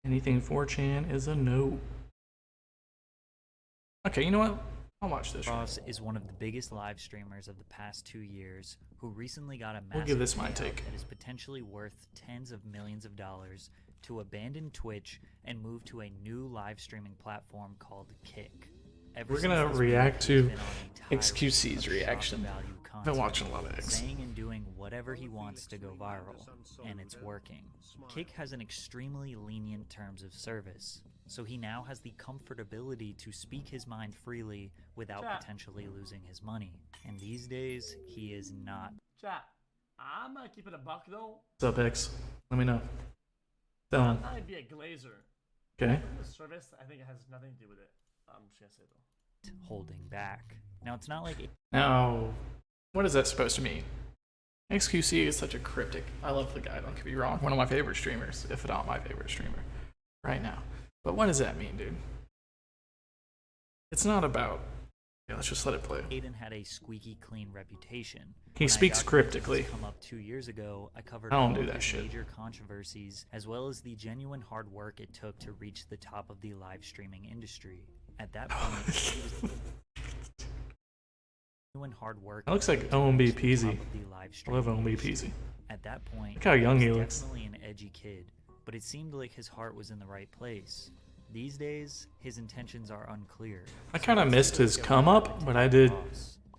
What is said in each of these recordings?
Anything 4chan is a no. Okay, you know what? I'll watch this. Ross is one of the biggest live streamers of the past 2 years who recently got a We'll massive give this my payout take. that is potentially worth tens of millions of dollars to abandon Twitch and move to a new live streaming platform called Kick. We're gonna react to XQC's reaction. I've been watching a lot of X. Saying and doing whatever he wants to go viral, and it's working. Kick has an extremely lenient terms of service, so he now has the comfortability to speak his mind freely without potentially losing his money. And these days, he is not. Chat, I'm gonna keep it a buck though. What's up, X? Let me know. I'm not gonna be a glazer. Okay. The service, I think it has nothing to do with it. I'm just gonna say though. Holding back. Now, it's not like Now, what is that supposed to mean? XQC is such a cryptic. I love the guy, don't get me wrong. One of my favorite streamers, if not my favorite streamer, right now. But what does that mean, dude? It's not about. Yeah, let's just let it play. Adin had a squeaky clean reputation. He speaks cryptically. Come up 2 years ago, I covered I don't all do of that his shit. major controversies, as well as the genuine hard work it took to reach the top of the live streaming industry. At that point, he was genuine hard work. That looks like OMB Peasy. I love OMB industry. Peasy. At that point, Look how young he was looks. definitely an edgy kid, but it seemed like his heart was in the right place. These days, his intentions are unclear. I kind of missed his come up, but I did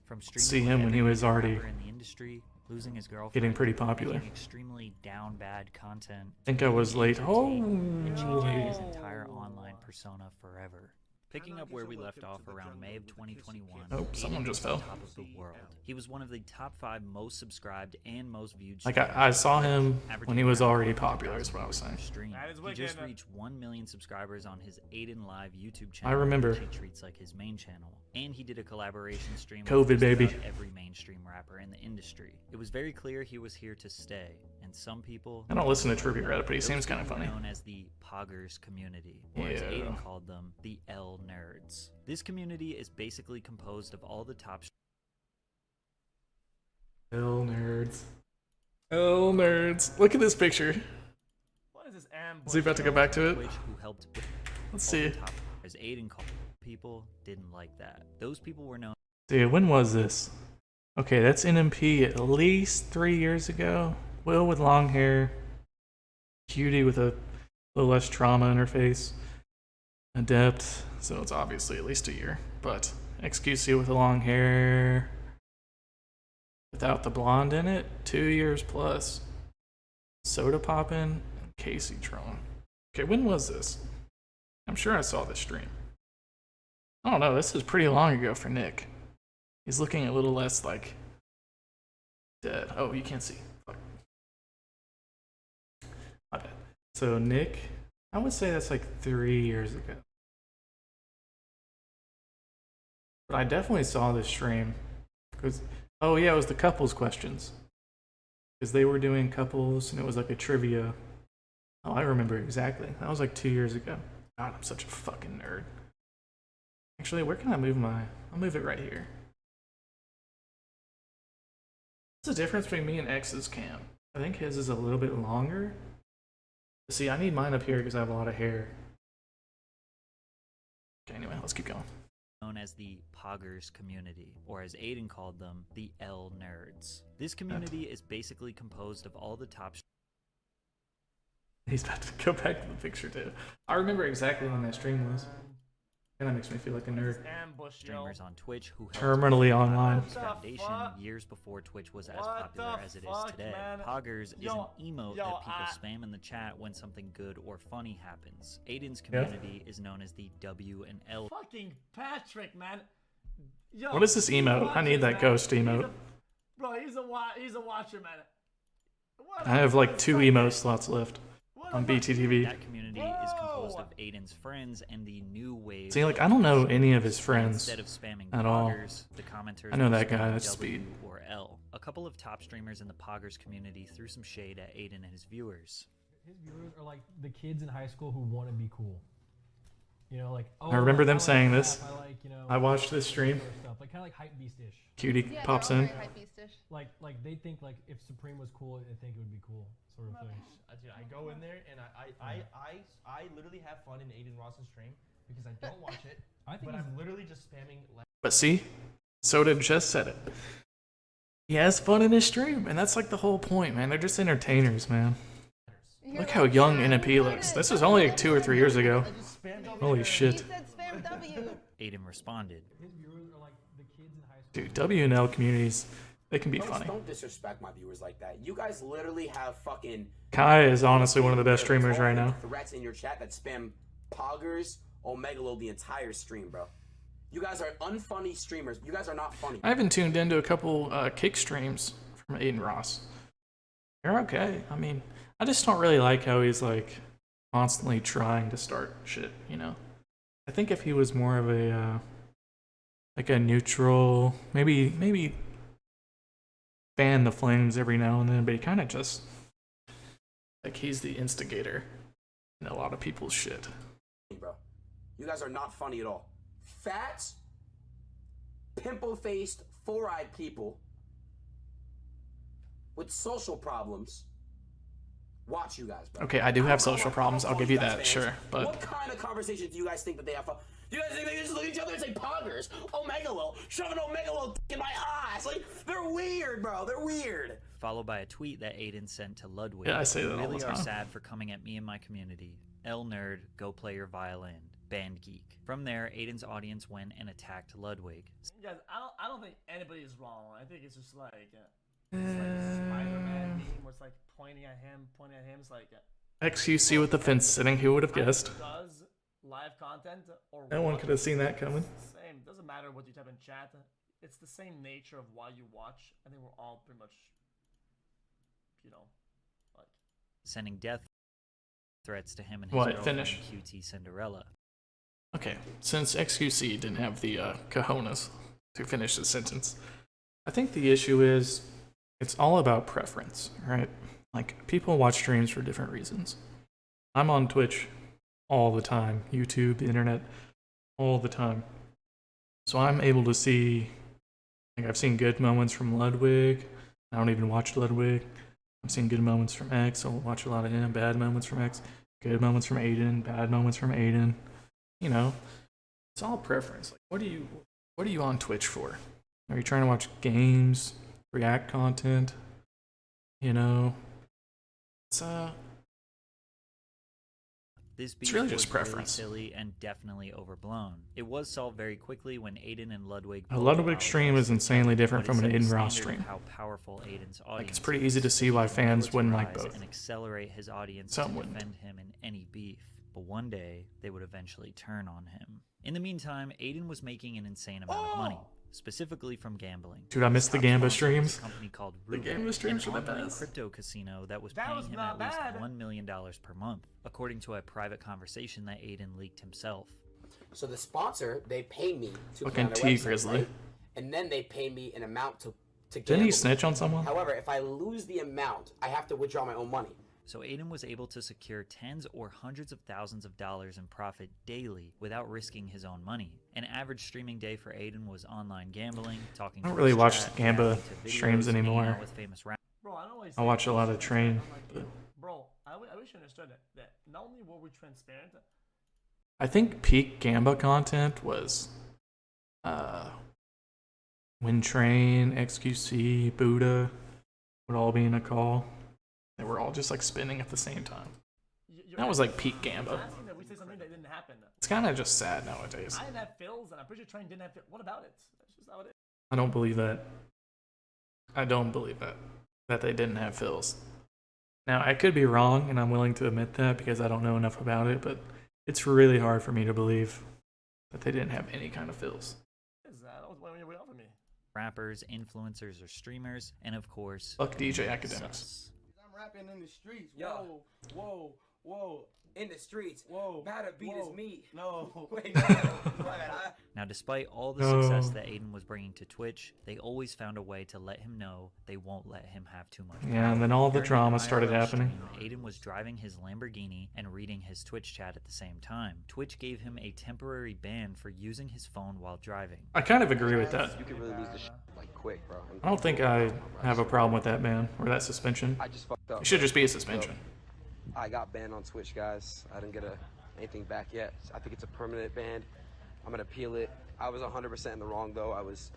From see him when he was already in the industry, losing his girlfriend, getting pretty popular. making extremely down bad content. I think I was late. Oh, And changing his entire online persona forever. Picking up where we left off around May of 2021. Oh, someone Adin just was fell. the top of the world. He was one of the top 5 most subscribed and most viewed. like I saw him when he was already popular, is what I was saying. Stream. That is He just wicked. reached 1 million subscribers on his Adin Live YouTube I channel. remember. Which he treats like his main channel, and he did a collaboration stream. with COVID, just baby. about every mainstream rapper in the industry. It was very clear he was here to stay, and some people. I don't listen to Trivia Reddit, but he Those seems kind of people funny. Known as the Poggers community, or as Yeah. Adin called them, the L Nerds. This community is basically composed of all the top. L nerds. L nerds. Look at this picture. What is this ambush? Is he about to go back to it? Twitch who helped. Let's all the see. top, as Adin called people didn't like that. Those people were known. Dude, when was this? Okay, that's NMP at least 3 years ago. Will with long hair. Cutie with a little less trauma in her face. Adept, so it's obviously at least a year. But XQC with the long hair. Without the blonde in it, 2 years plus. Soda Poppin' and Casey Tron. Okay, when was this? I'm sure I saw this stream. I don't know, this is pretty long ago for Nick. He's looking a little less like dead. Oh, you can't see. Fuck. My bad. So Nick, I would say that's like 3 years ago. But I definitely saw this stream. Because, oh yeah, it was the couples questions. Because they were doing couples and it was like a trivia. Oh, I remember exactly. That was like 2 years ago. God, I'm such a fucking nerd. Actually, where can I move my... I'll move it right here. What's the difference between me and X's cam? I think his is a little bit longer. See, I need mine up here because I have a lot of hair. Okay, anyway, let's keep going. Known as the Poggers community, or as Adin called them, the L Nerds. This community is basically composed of all the top. He's about to go back to the picture too. I remember exactly when that stream was. And that makes me feel like a nerd. Ambush, yo. Streamers on Twitch who helped Terminally build online. Poggers Foundation years before Twitch was as What popular the as it is fuck, today. man? Poggers is Yo, an emote yo, that people spam in the chat when something good or funny happens. Adin's Yeah. community is known as the W and L. Fucking Patrick, man. Yo, What is this he emote? I need watches, that man. ghost He's emote. Bro, he's a watcher, man. What I have like a 2 fucking- emote slots left what on a BTTV. That community is composed Bro! of Adin's friends and the new wave. See, like, I don't know any of his friends Instead of spamming at all. Poggers, the commenters I know were that guy, spamming that's W Speed. or L. A couple of top streamers in the Poggers community threw some shade at Adin and his viewers. His viewers are like the kids in high school who want to be cool. You know, like, oh, I remember them like saying rap, this. I like, you know, I watched this stream. sort of stuff, like kind of like hype beast-ish. Cutie Yeah, pops they're all in. very hypebeast-ish. Like they think like if Supreme was cool, they think it would be cool, sort of thing. Dude, I go in there and I literally have fun in Adin Ross's stream because I don't watch it, I think but I'm literally just spamming. But see, Soda just said it. He has fun in his stream, and that's like the whole point, man. They're just entertainers, man. You're Look how like, young yeah, NMP you looks. said This it. was only like 2 or 3 years ago. I just spam Holy He shit. said spam W. Aiden responded, His viewers are like the kids in high school. Dude, W&L communities, they can be funny. Don't disrespect my viewers like that. You guys literally have fucking Kai is honestly one of the best streamers right now. threats in your chat that spam poggers, Omegalo the entire stream, bro. You guys are unfunny streamers. You guys are not funny. I haven't tuned into a couple kick streams from Adin Ross. They're okay. I mean, I just don't really like how he's like constantly trying to start shit, you know? I think if he was more of a like a neutral, maybe fan the flames every now and then, but he kind of just like he's the instigator in a lot of people's shit. Bro, you guys are not funny at all. Fat, pimple-faced, four-eyed people with social problems. Watch you guys, bro. Okay, I do have social how problems. I'll fun give you guys that, fans. sure, but What kind of conversations do you guys think that they have fun? Do you guys think they just look at each other and say poggers? Omegalo, shove an Omegalo in my eyes. Like, they're weird, bro. They're weird. followed by a tweet that Aiden sent to Ludwig. Yeah, I say that all really the are time. sad for coming at me and my community. L nerd, go play your violin. Band geek. From there, Aiden's audience went and attacked Ludwig. Guys, I don't think anybody is wrong. I think it's just like a Spider-Man meme where it's like pointing at him. It's like XQC with the fence sitting, who would have guessed? does live content or No one what, could have seen that coming. it's the same. Doesn't matter what you type in chat. It's the same nature of why you watch. I think we're all pretty much, you know, like Sending death threats to him and his What? girlfriend Finish. QT Cinderella. Okay, since XQC didn't have the cojones to finish the sentence, I think the issue is it's all about preference, right? Like, people watch streams for different reasons. I'm on Twitch all the time, YouTube, the internet, all the time. So I'm able to see, like, I've seen good moments from Ludwig. I don't even watch Ludwig. I've seen good moments from X. I'll watch a lot of him. Bad moments from X. Good moments from Aiden. Bad moments from Aiden. You know, it's all preference. Like, what are you on Twitch for? Are you trying to watch games, react content? You know, it's This beef really was just preference. silly and definitely overblown. It was solved very quickly when Aiden and Ludwig. A both Ludwig stream is apologized, insanely different but it from an set the Adin Ross standard of stream. How powerful Aiden's audience Like, it's pretty is, easy to see why so he was fans able to wouldn't like rise both. and accelerate his audience Some to wouldn't. defend him in any beef. But one day they would eventually turn on him. In the meantime, Aiden was making an insane amount of money, specifically from gambling. Dude, I missed the Top Gamba sponsor was streams. a company called The Ruben, Gamba streams an are the online best. crypto casino that was That paying was him not at least bad. $1 million per month, according to a private conversation that Aiden leaked himself. So the sponsor, they pay me to Fucking be on their T website, Grizzly. right? And then they pay me an amount to Didn't gamble. he snitch on someone? However, if I lose the amount, I have to withdraw my own money. So Aiden was able to secure tens or hundreds of thousands of dollars in profit daily without risking his own money. An average streaming day for Aiden was online gambling, talking I don't to really his watch chat, Gamba reacting to streams videos, hanging anymore. out with famous bro. I don't always. I watch a lot of train, but Bro, I wish you understood that not only were we transparent. I think peak Gamba content was when Train, XQC, Buddha would all be in a call. They were all just like spinning at the same time. That was like peak Gamba. Asking that we say something that didn't happen. It's kind of just sad nowadays. I didn't have fills, and I'm pretty sure Train didn't have fills. What about it? That's just how it is. I don't believe that. I don't believe that they didn't have fills. Now, I could be wrong, and I'm willing to admit that because I don't know enough about it, but it's really hard for me to believe that they didn't have any kind of fills. What is that? That was what you offered me. rappers, influencers, or streamers, and of course, Fuck DJ Academics. sus. I'm rapping in the streets. Whoa, whoa, whoa. in the streets. Whoa. Batter beat his meat. No. Wait, no. My bad. Now, despite all the No. success that Adin was bringing to Twitch, they always found a way to let him know they won't let him have too much power. Yeah, and then all the During drama an started IRL happening. stream, Adin was driving his Lamborghini and reading his Twitch chat at the same time. Twitch gave him a temporary ban for using his phone while driving. I kind of agree with that. You can really lose the like quick, bro. I don't think I have a problem with that ban or that suspension. I just fucked up. It should bro. just be a suspension. I got banned on Twitch, guys. I didn't get anything back yet. I think it's a permanent ban. I'm gonna appeal it. I was 100% in the wrong though. I was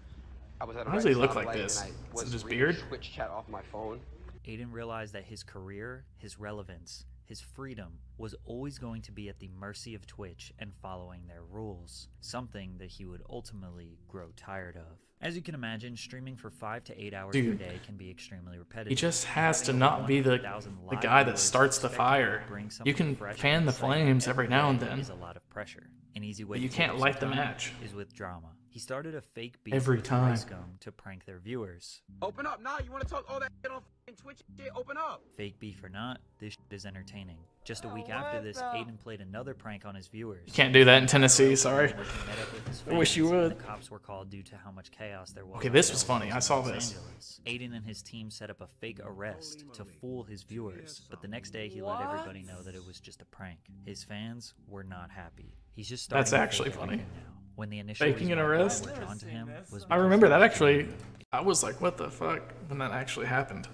at a Why does he red look like stoplight this? and I Is it was his reading beard? Twitch chat off my phone. Adin realized that his career, his relevance, his freedom was always going to be at the mercy of Twitch and following their rules, something that he would ultimately grow tired of. As you can imagine, streaming for 5 to 8 hours Dude, per day can be extremely repetitive. He just has to Having not be the 100,000 live guy that viewers starts the expecting fire. to bring You something can fresh fan and the exciting flames every now and day then. is a lot of pressure. An easy way But you to can't kill light the some time match. is with drama. He started a fake beef Every with time. Ricegum to prank their viewers. Open up now. You want to talk all that shit on Twitch? Shit, open up. Fake beef or not, this shit is entertaining. Just a week after this, Adin played another prank on his viewers. You can't do that in Tennessee, sorry. Where he met up with his I wish you fans, and would. The cops were called due to how much chaos there was. Okay, on this was Los funny. I saw Angeles. this. Adin and his team set up a fake arrest to fool his viewers, but the next day he let everybody know that it was just a prank. His fans were not happy. He's just starting That's to actually fake funny. everything now. When the initial Faking an reason why arrest? people were drawn to him was I because remember he that was actually. I was like, what the fuck, when that actually happened.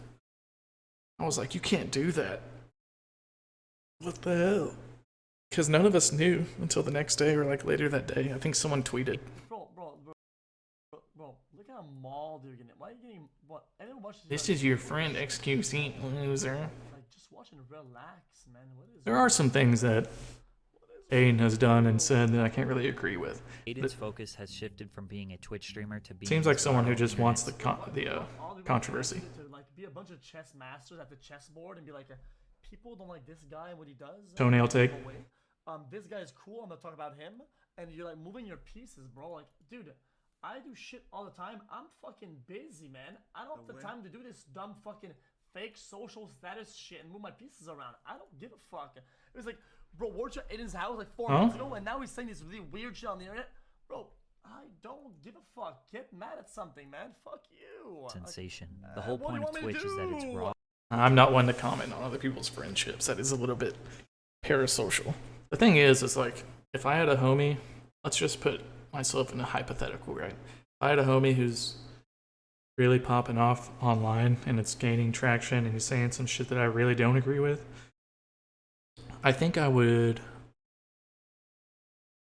I was like, you can't do that. What the hell? Because none of us knew until the next day or like later that day. I think someone tweeted. Bro, look at how mauled you're getting. Why are you getting what? Anyone watches This is your friend, XQC loser. like just watch and relax, man. What is There are some things that Adin has done and said that I can't really agree with. Adin's focus has shifted from being a Twitch streamer to being Seems like this someone who viral just wants the internet all the controversy. to like be a bunch of chess masters at the chessboard and be like, people don't like this guy and what he does. Toenail take. This guy is cool. I'm gonna talk about him, and you're like moving your pieces, bro. Like, dude, I do shit all the time. I'm fucking busy, man. I don't have the time to do this dumb fucking fake social status shit and move my pieces around. I don't give a fuck. It was like, bro, weren't you at Aiden's house like 4 months ago, and now he's saying this really weird shit on the internet? Bro, I don't give a fuck. Get mad at something, man. Fuck you. sensation. The whole what do point you of want me to Twitch is that it's do? raw. I'm not one to comment on other people's friendships. That is a little bit parasocial. The thing is like, if I had a homie, let's just put myself in a hypothetical, right? If I had a homie who's really popping off online and it's gaining traction and he's saying some shit that I really don't agree with, I think I would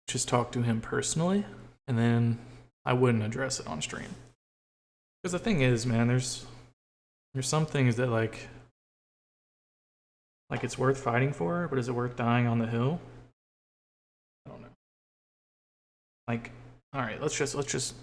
just talk to him personally and then I wouldn't address it on stream. Because the thing is, man, there's some things that like it's worth fighting for, but is it worth dying on the hill? I don't know. Like, all right, let's just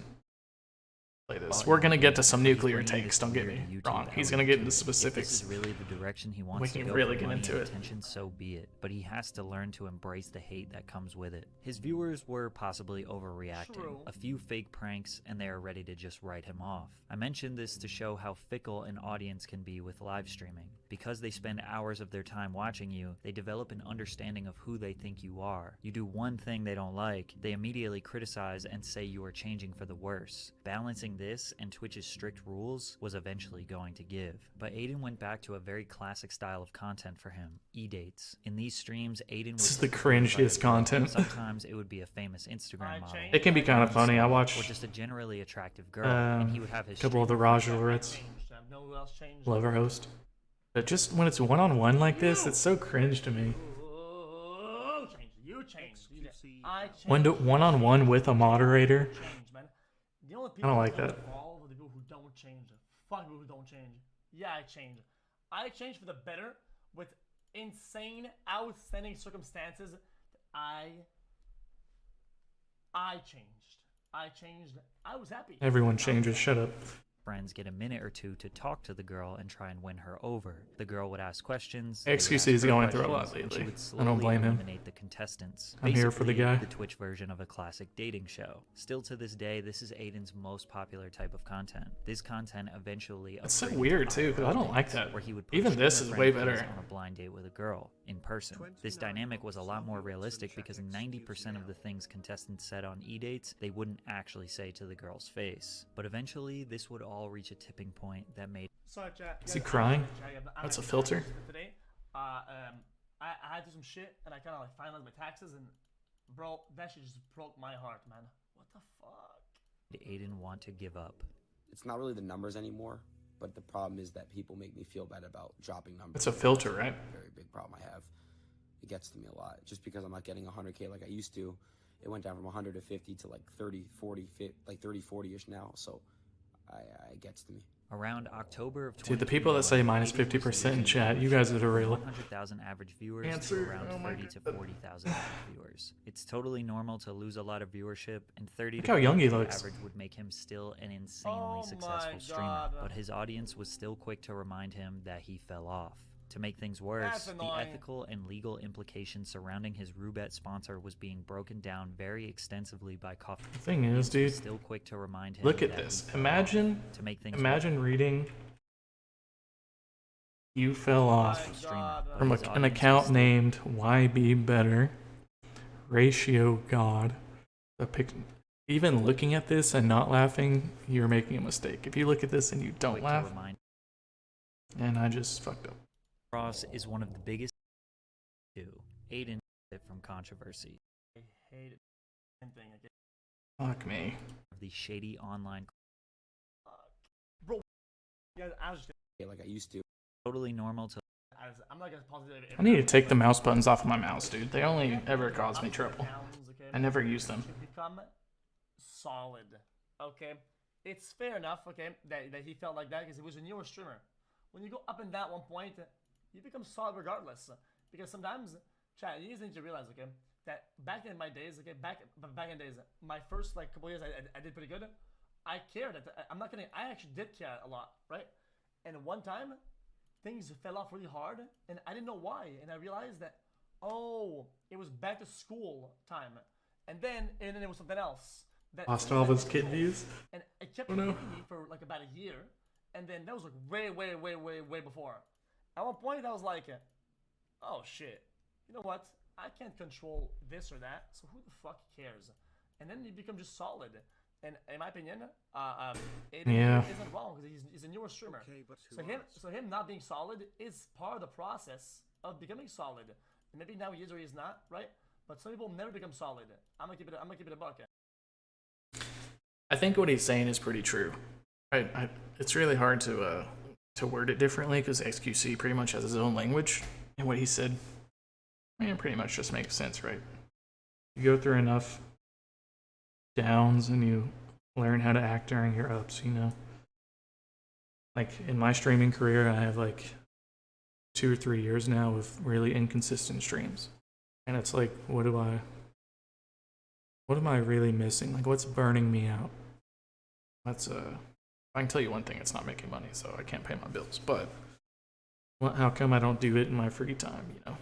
play this. We're gonna get to some nuclear takes. Don't get me wrong. He's gonna get into If specifics. this is really the direction he wants We to can go really for get money into and it. attention, so be it. But he has to learn to embrace the hate that comes with it. His viewers were possibly overreacting. True. A few fake pranks, and they are ready to just write him off. I mentioned this to show how fickle an audience can be with live streaming. Because they spend hours of their time watching you, they develop an understanding of who they think you are. You do one thing they don't like, they immediately criticize and say you are changing for the worse. Balancing this and Twitch's strict rules was eventually going to give. But Adin went back to a very classic style of content for him, e-dates. In these streams, Adin This would is the take photos by cringiest the girl. content. Sometimes it would be a famous Instagram model. It can be kind of funny. I Or watch just a generally attractive girl, and he would have his a couple of the stream Raj Loretz, No who else changed. Lover host. But just when it's one-on-one like this, it's so cringe to me. You changed. I changed. One-on-one with a moderator. Change, man. The only I people don't like who that. evolve are the people who don't change. Fuck people who don't change. Yeah, I changed. I changed for the better with insane, outstanding circumstances. I changed. I changed. I was happy. Everyone changes. Shut up. friends get a minute or two to talk to the girl and try and win her over. The girl would ask questions. XQC they would is ask her going through a lot questions, and she lately. would I don't slowly blame him. eliminate the contestants. I'm here for the Basically, guy. the Twitch version of a classic dating show. Still to this day, this is Adin's most popular type of content. This content eventually It's so upgraded to weird too, because I IRL don't like dates, that. where he would put Even streamer this is friend way quiz better. on a blind date with a girl in person. This dynamic was a lot more realistic because 90% of the things contestants said on e-dates, they wouldn't actually say to the girl's face. But eventually, this would all reach a tipping point that made Sorry, chat. Is he crying? That's a filter. Today, I had to do some shit, and I kind of like finalized my taxes, and bro, that shit just broke my heart, man. What the fuck? Adin want to give up. It's not really the numbers anymore, but the problem is that people make me feel bad about dropping numbers. It's a filter, right? Very big problem I have. It gets to me a lot. Just because I'm not getting 100K like I used to, it went down from 100 to 50 to like 30, 40, like 30, 40-ish now. So it gets to me. Around October of Dude, the people that say minus 50% in chat, you guys are real. 100,000 average viewers Answer. to around Oh my 30 to 40,000 average viewers. It's totally normal to lose a lot of viewership, and 30 Look to how young he 40K looks. average would make him still an insanely Oh successful my streamer. God. But his audience was still quick to remind him that he fell off. To make things worse, That's the annoying. ethical and legal implications surrounding his Roulette sponsor was being broken down very extensively by Coffee. The thing is, dude, Still quick to remind him look at that he this. fell off. Imagine, To make things imagine reading you fell off My God. from His an audience account was still- named YB Better, Ratio God. The pic. Even looking at this and not laughing, you're making a mistake. If you look at this and you don't quick to laugh, remind and I just fucked up. Ross is one of the biggest Adin from controversy I hate it. Same thing. Okay. Fuck me. of the shady online Bro, guys, I was just Like I used to. totally normal to I'm not as positive. I need to take the mouse buttons off of my mouse, dude. They only ever cause me trouble. I never use them. To become solid, okay? It's fair enough, okay, that he felt like that because he was a newer streamer. When you go up and down at one point, you become solid regardless. Because sometimes, chat, you need to realize, okay, that back in my days, okay, back in days, my first like couple years, I did pretty good. I cared. I'm not kidding. I actually did care a lot, right? And one time, things fell off really hard, and I didn't know why. And I realized that, oh, it was back to school time, and then it was something else. That Lost all of his kid views. and it kept Oh, no. hitting me for like about a year, and then that was like way before. At one point, I was like, oh shit, you know what? I can't control this or that, so who the fuck cares? And then you become just solid. And in my opinion, Adin Yeah. isn't wrong because he's a newer streamer. So him not being solid is part of the process of becoming solid. And maybe now he is or he's not, right? But some people never become solid. I'm gonna keep it a buck. I think what he's saying is pretty true. It's really hard to word it differently because XQC pretty much has his own language, and what he said, I mean, it pretty much just makes sense, right? You go through enough downs and you learn how to act during your ups, you know? Like in my streaming career, I have like 2 or 3 years now of really inconsistent streams. And it's like, what am I really missing? Like, what's burning me out? That's I can tell you one thing, it's not making money, so I can't pay my bills. But how come I don't do it in my free time, you know?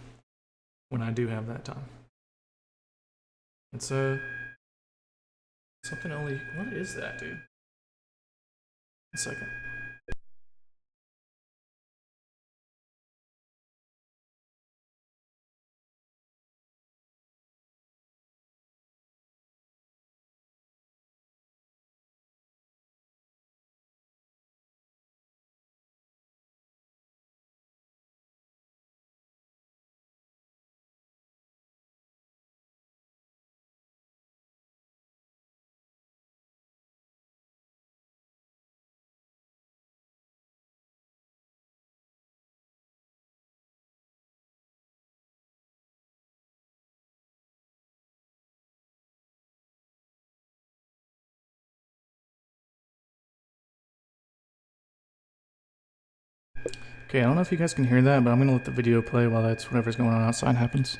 When I do have that time. It's something only, what is that, dude? A second. Okay, I don't know if you guys can hear that, but I'm gonna let the video play while that's whatever's going on outside happens.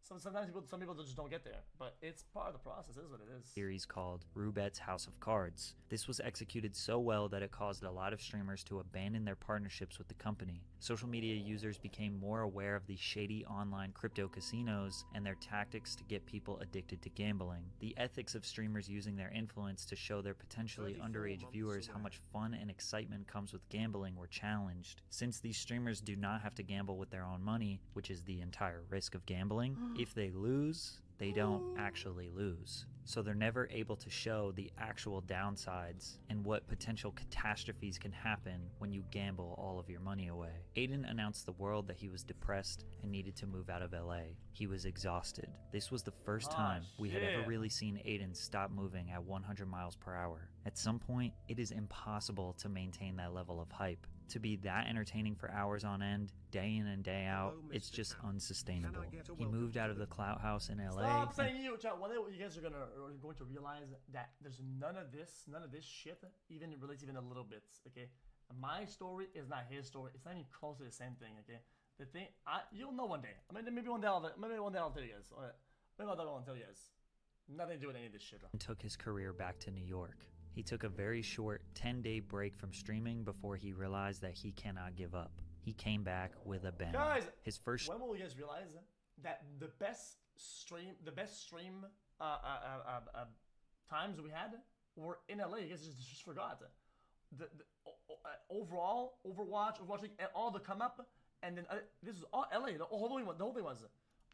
Sometimes some people just don't get there, but it's part of the process. It is what it is. Series called Rubet's House of Cards. This was executed so well that it caused a lot of streamers to abandon their partnerships with the company. Social media users became more aware of the shady online crypto casinos and their tactics to get people addicted to gambling. The ethics of streamers using their influence to show their potentially underage viewers how much fun and excitement comes with gambling were challenged. Since these streamers do not have to gamble with their own money, which is the entire risk of gambling, if they lose, they don't actually lose. So they're never able to show the actual downsides and what potential catastrophes can happen when you gamble all of your money away. Adin announced to the world that he was depressed and needed to move out of LA. He was exhausted. This was the first time we had ever really seen Adin stop moving at 100 miles per hour. At some point, it is impossible to maintain that level of hype. To be that entertaining for hours on end, day in and day out, it's just unsustainable. He moved out of the Clout House in LA. Stop saying you, chat. One day you guys are going to realize that there's none of this shit even relates even a little bit. Okay, my story is not his story. It's not even close to the same thing. Okay, the thing you'll know one day. I mean, maybe one day I'll tell you guys. Maybe I'll tell you guys. Nothing to do with any of this shit. And took his career back to New York. He took a very short 10-day break from streaming before he realized that he cannot give up. He came back with a bang. Guys, his first when will you guys realize that the best stream times we had were in LA? You guys just forgot. The overall Overwatch League, and all the come up, and then this was all LA. The whole thing was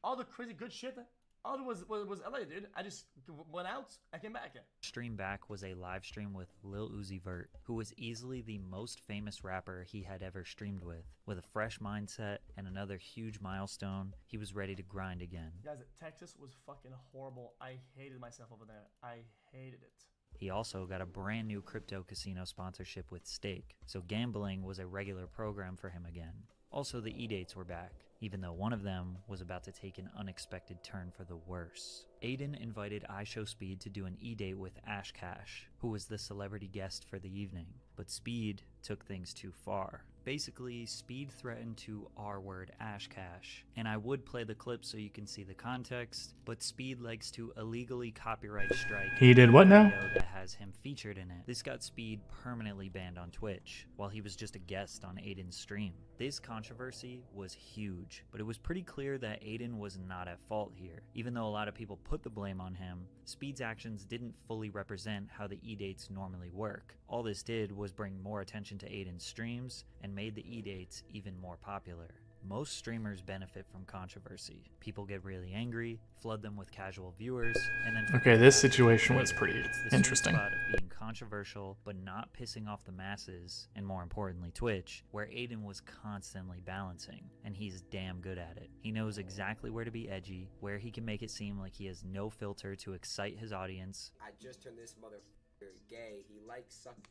all the crazy good shit. All it was LA, dude. I just went out, I came back. Stream back was a live stream with Lil Uzi Vert, who was easily the most famous rapper he had ever streamed with. With a fresh mindset and another huge milestone, he was ready to grind again. Guys, Texas was fucking horrible. I hated myself over there. I hated it. He also got a brand new crypto casino sponsorship with Stake, so gambling was a regular program for him again. Also, the E-dates were back, even though one of them was about to take an unexpected turn for the worse. Adin invited iShowSpeed to do an E-date with Ash Cash, who was the celebrity guest for the evening, but Speed took things too far. Basically, Speed threatened to R-word Ash Cash, and I would play the clip so you can see the context, but Speed likes to illegally copyright strike. He did what now? That has him featured in it. This got Speed permanently banned on Twitch, while he was just a guest on Adin's stream. This controversy was huge, but it was pretty clear that Adin was not at fault here. Even though a lot of people put the blame on him, Speed's actions didn't fully represent how the E-dates normally work. All this did was bring more attention to Adin's streams and made the E-dates even more popular. Most streamers benefit from controversy. People get really angry, flood them with casual viewers, and then... Okay, this situation was pretty interesting. It's the sweet spot of being controversial, but not pissing off the masses, and more importantly Twitch, where Adin was constantly balancing, and he's damn good at it. He knows exactly where to be edgy, where he can make it seem like he has no filter to excite his audience. I just turned this motherfucker gay. He likes sucking.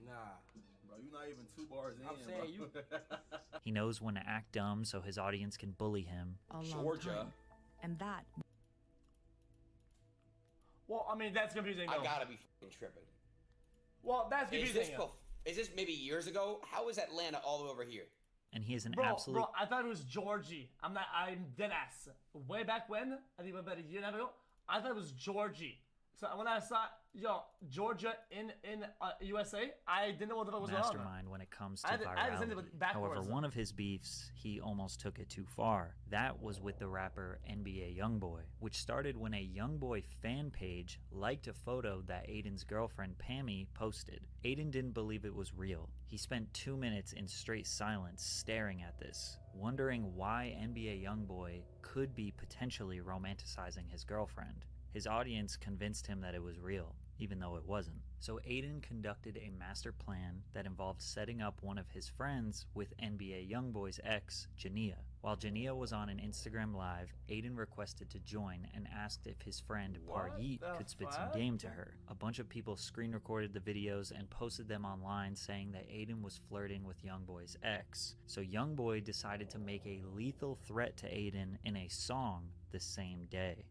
Nah, bro, you're not even 2 bars in. I'm saying you. He knows when to act dumb so his audience can bully him. Georgia. And that. Well, I mean, that's confusing, though. I gotta be fucking tripping. Well, that's confusing. Is this maybe years ago? How is Atlanta all the way over here? And he is an Bro, absolute... I thought it was Georgie. I'm dead ass. Way back when, I think about a year and a half ago, I thought it was Georgie. So when I saw, Georgia in USA, I didn't know what the fuck was going on. Mastermind when it comes to virality. However, one of his beefs, he almost took it too far. That was with the rapper NBA Youngboy, which started when a Youngboy fan page liked a photo that Adin's girlfriend Pammy posted. Adin didn't believe it was real. He spent 2 minutes in straight silence staring at this, wondering why NBA Youngboy could be potentially romanticizing his girlfriend. His audience convinced him that it was real, even though it wasn't. So Adin conducted a master plan that involved setting up one of his friends with NBA Youngboy's ex, Jania. While Jania was on an Instagram live, Adin requested to join and asked if his friend Paryeet could spit some game to her. A bunch of people screen recorded the videos and posted them online saying that Adin was flirting with Youngboy's ex. So Youngboy decided to make a lethal threat to Adin in a song the same day.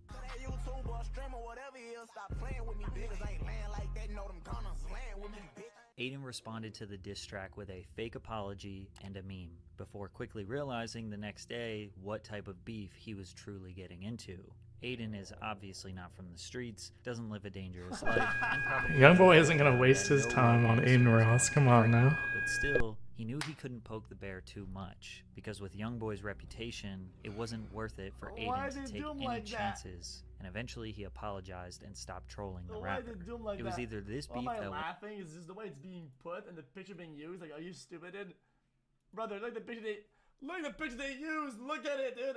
Adin responded to the diss track with a fake apology and a meme, before quickly realizing the next day what type of beef he was truly getting into. Adin is obviously not from the streets, doesn't live a dangerous life, and probably Young boy isn't gonna waste that his no time on one Adin was Ross. going Come to on hurt now. him. But still, he knew he couldn't poke the bear too much, because with Youngboy's reputation, it wasn't worth it for Why Adin they to take do him any like that? chances, and eventually he apologized and stopped trolling the Why rapper. they do him like It was that? either this Why beef am I that laughing? Is just the way it's being put and the picture being used. Like, are you stupid, dude? Brother, look at the picture they used. Look at it, dude.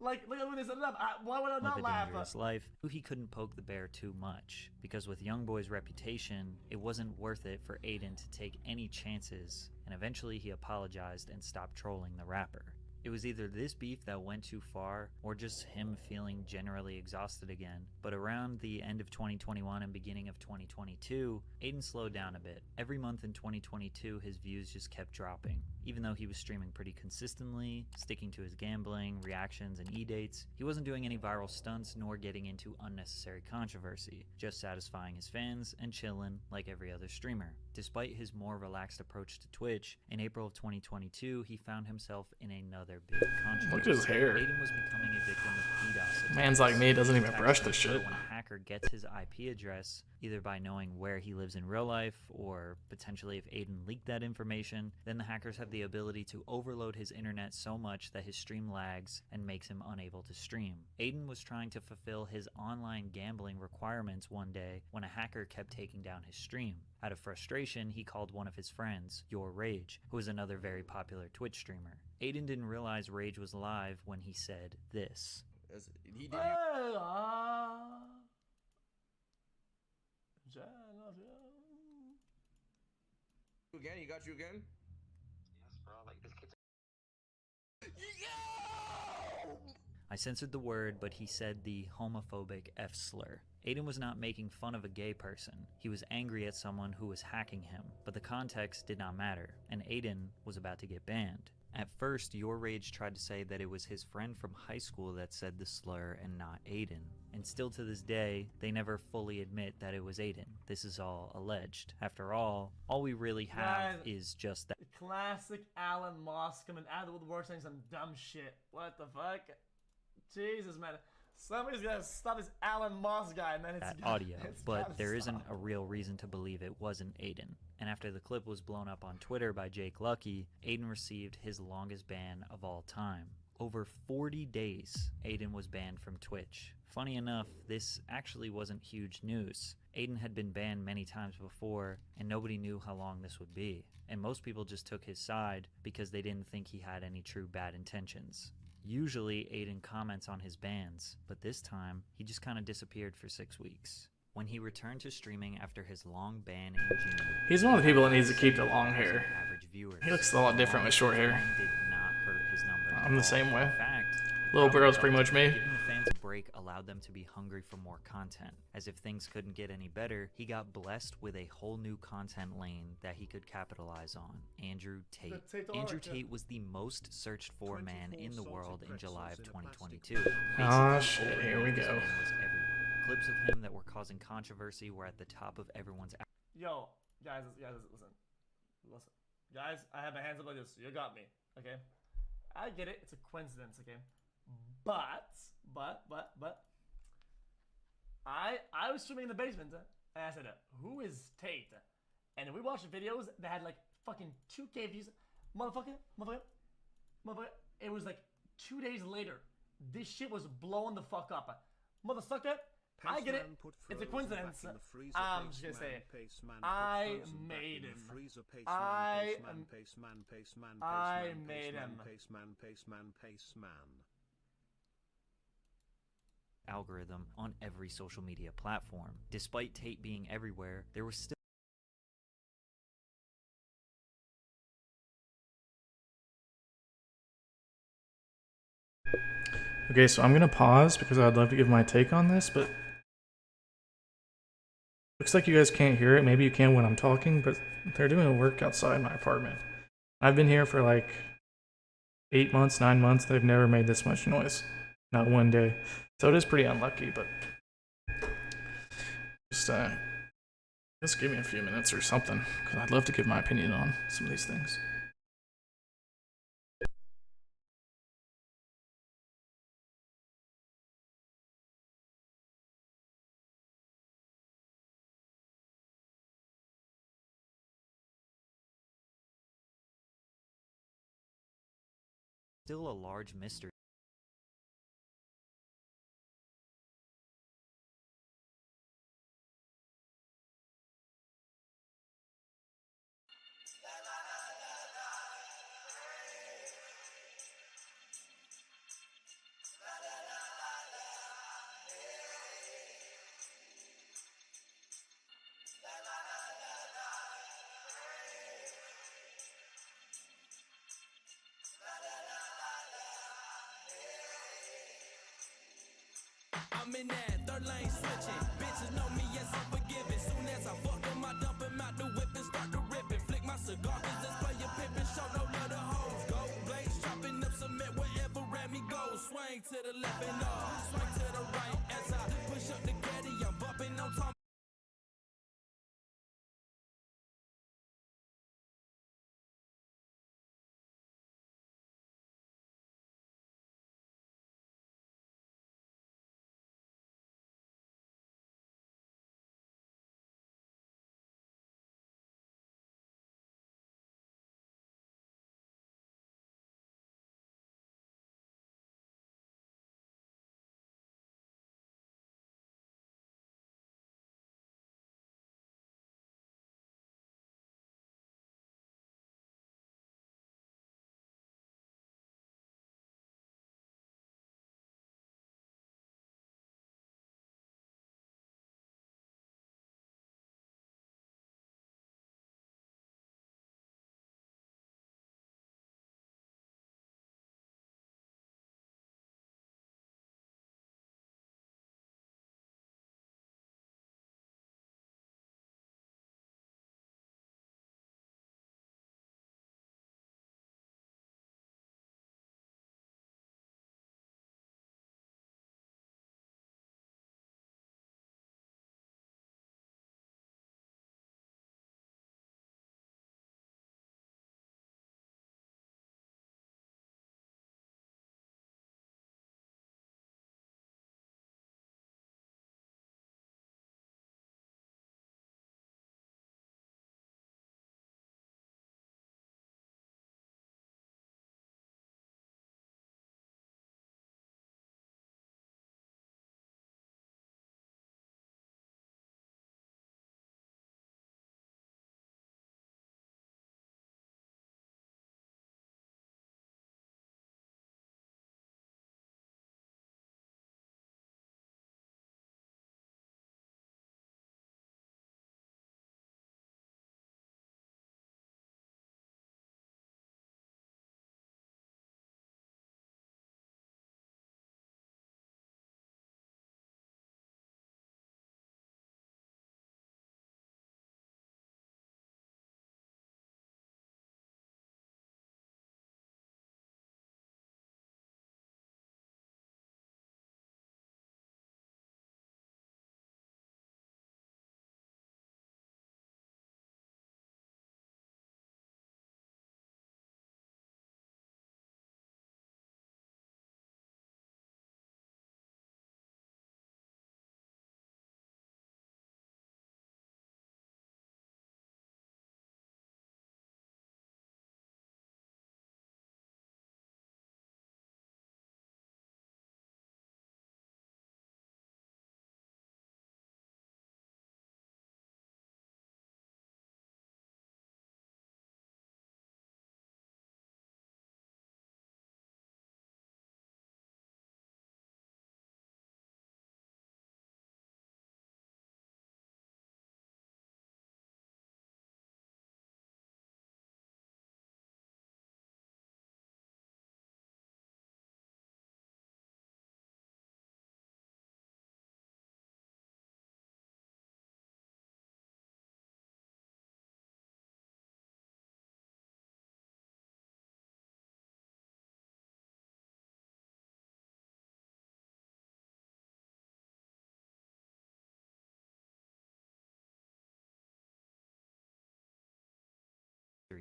Look at when they set it up. Why would I live not a laugh? dangerous life, knew he couldn't poke the bear too much, because with Youngboy's reputation, it wasn't worth it for Adin to take any chances, and eventually he apologized and stopped trolling the rapper. It was either this beef that went too far, or just him feeling generally exhausted again. But around the end of 2021 and beginning of 2022, Adin slowed down a bit. Every month in 2022, his views just kept dropping. Even though he was streaming pretty consistently, sticking to his gambling, reactions, and e-dates, he wasn't doing any viral stunts nor getting into unnecessary controversy, just satisfying his fans and chillin' like every other streamer. Despite his more relaxed approach to Twitch, in April of 2022, he found himself in another big controversy. Look at his hair. Adin was becoming a victim of DDoS attacks. Man's like me, doesn't even Attacks brush can this occur shit. When a hacker gets his IP address, either by knowing where he lives in real life, or potentially if Adin leaked that information, then the hackers have the ability to overload his internet so much that his stream lags and makes him unable to stream. Adin was trying to fulfill his online gambling requirements one day when a hacker kept taking down his stream. Out of frustration, he called one of his friends, Your Rage, who is another very popular Twitch streamer. Adin didn't realize Rage was live when he said this. He did. Again, he got you again. I censored the word, but he said the homophobic F slur. Adin was not making fun of a gay person. He was angry at someone who was hacking him, but the context did not matter, and Adin was about to get banned. At first, Your Rage tried to say that it was his friend from high school that said the slur and not Adin. And still to this day, they never fully admit that it was Adin. This is all alleged. After all we really have is just that. Classic Alan Moss coming out of the woodwork saying some dumb shit. What the fuck? Jesus, man. Somebody's gotta stop this Alan Moss guy, man. That audio, but there isn't a real reason to believe it wasn't Adin. And after the clip was blown up on Twitter by Jake Lucky, Adin received his longest ban of all time. Over 40 days, Adin was banned from Twitch. Funny enough, this actually wasn't huge news. Adin had been banned many times before, and nobody knew how long this would be. And most people just took his side because they didn't think he had any true bad intentions. Usually, Adin comments on his bans, but this time, he just kind of disappeared for 6 weeks. When he returned to streaming after his long ban in June, He's one of the people that needs to keep the long hair. average viewers. He looks a lot different with short hair. Did not hurt his numbers I'm the at all. same way. In fact, it Little probably Burrow's pretty helped. much me. Giving the fans a break allowed them to be hungry for more content. As if things couldn't get any better, he got blessed with a whole new content lane that he could capitalize on. Andrew Tate. Andrew Tate was the most searched for man in the world in July of 2022. Oh shit, here we go. Was everywhere. Clips of him that were causing controversy were at the top of everyone's. Yo, guys, listen. Guys, I have my hands up like this. You got me, okay? I get it. It's a coincidence, okay? But I was streaming in the basement, and I said, who is Tate? And we watched videos that had like fucking 2K views. Motherfucker. It was like 2 days later. This shit was blowing the fuck up. Motherfucker, I get it. It's a coincidence. I'm just gonna say it. I made him. I made him. Algorithm on every social media platform. Despite Tate being everywhere, there was still Okay, so I'm gonna pause because I'd love to give my take on this, but looks like you guys can't hear it. Maybe you can when I'm talking, but they're doing work outside my apartment. I've been here for like 8 months, 9 months. They've never made this much noise. Not one day. So it is pretty unlucky, but just Just give me a few minutes or something, because I'd love to give my opinion on some of these things. Still a large mystery. I'm in that third lane switching. Bitches know me, yes, I'm forgiving. Soon as I fuck them, I dump him out the whip and start to rip it. Flick my cigar, cause this player pimpin', show no love to hoes. Go blaze, chopping up cement wherever Remy goes. Swing to the left and swing to the right. As I push up the caddy, I'm bumping on top.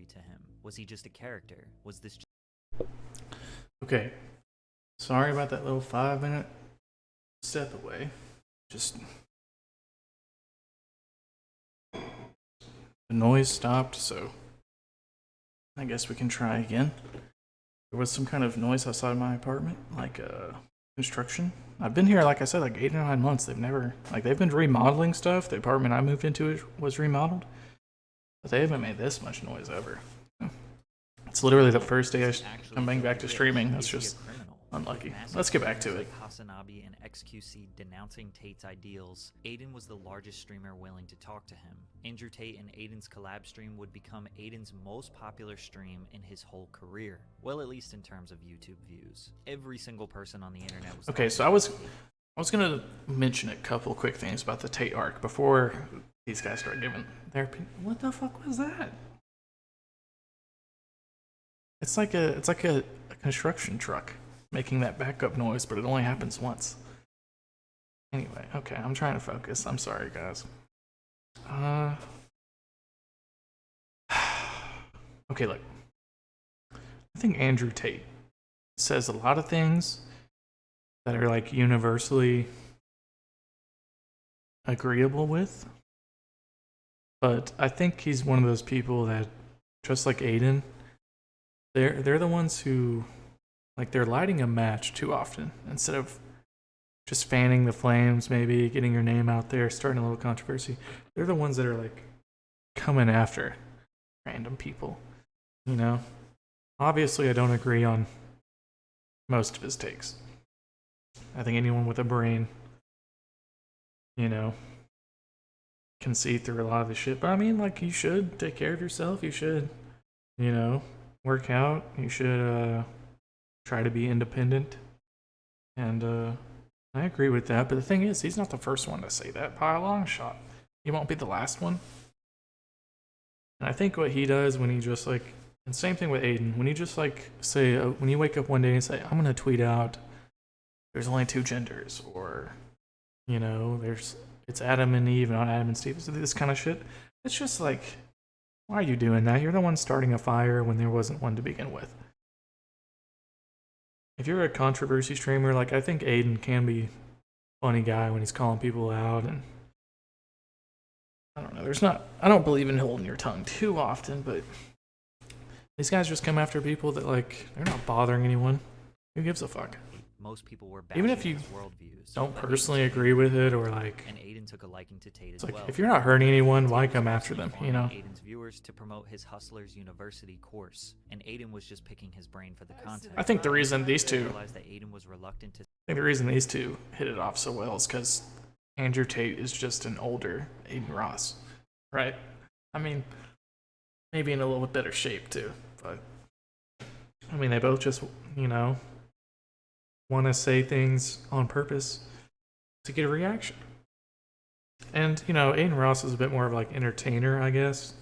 to him? Was he just a character? Was this Okay. Sorry about that little 5-minute step away. Just the noise stopped, so I guess we can try again. There was some kind of noise outside my apartment, like construction. I've been here, like I said, like 8 or 9 months. They've been remodeling stuff. The apartment I moved into was remodeled, but they haven't made this much noise ever. It's literally the first day I'm coming back to streaming. That's just unlucky. Let's get back to it. Like Hasanabi and XQC denouncing Tate's ideals, Adin was the largest streamer willing to talk to him. Andrew Tate and Aiden's collab stream would become Aiden's most popular stream in his whole career. Well, at least in terms of YouTube views. Every single person on the internet was okay. So I was gonna mention a couple quick things about the Tate arc before these guys start giving their opinion. What the fuck was that? It's like a construction truck making that backup noise, but it only happens once. Anyway, okay, I'm trying to focus. I'm sorry, guys. Okay, look. I think Andrew Tate says a lot of things that are like universally agreeable with, but I think he's one of those people that, just like Adin, they're the ones who, like, they're lighting a match too often instead of just fanning the flames, maybe getting your name out there, starting a little controversy. They're the ones that are like coming after random people, you know? Obviously, I don't agree on most of his takes. I think anyone with a brain, you know, can see through a lot of the shit. But I mean, like, you should take care of yourself. You should, you know, work out. You should try to be independent. And I agree with that. But the thing is, he's not the first one to say that by a long shot. He won't be the last one. And I think what he does when he just like, and same thing with Adin, when you just like say, when you wake up one day and say, I'm going to tweet out, there's only 2 genders, or, you know, it's Adam and Eve, not Adam and Steve, so this kind of shit. It's just like, why are you doing that? You're the one starting a fire when there wasn't one to begin with. If you're a controversy streamer, like, I think Adin can be a funny guy when he's calling people out, and I don't know, I don't believe in holding your tongue too often, but these guys just come after people that, like, they're not bothering anyone. Who gives a fuck? Most people were even if you don't personally agree with it, or like, and Adin took a liking to Tate as like, well. if you're not hurting anyone, why come after them, you know? Aiden's viewers to promote his Hustlers University course, and Adin was just picking his brain for the content. I think the reason these two realized that Adin was reluctant to hit it off so well is because Andrew Tate is just an older Adin Ross, right? I mean, maybe in a little bit better shape too, but I mean, they both just, you know, want to say things on purpose to get a reaction. And, you know, Adin Ross is a bit more of like entertainer, I guess.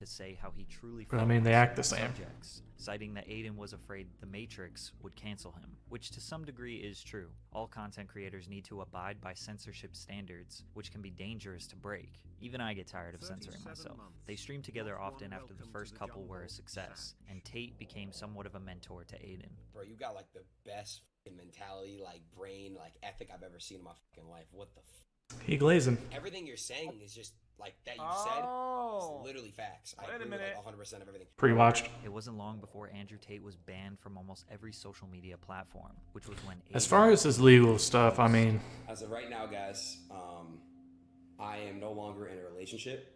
to say how he truly But I felt mean, they on act the certain same. subjects, citing that Adin was afraid The Matrix would cancel him, which to some degree is true. All content creators need to abide by censorship standards, which can be dangerous to break. Even I get tired of censoring myself. They streamed together often after the first couple were a success, and Tate became somewhat of a mentor to Adin. Bro, you got like the best mentality, like brain, like ethic I've ever seen in my fucking life. What the He glazing. Everything you're saying is just like that you said. It's literally facts. I agree with like 100% of everything. Pre-watched. It wasn't long before Andrew Tate was banned from almost every social media platform, which was when As far as his legal stuff, I mean, as of right now, guys, I am no longer in a relationship.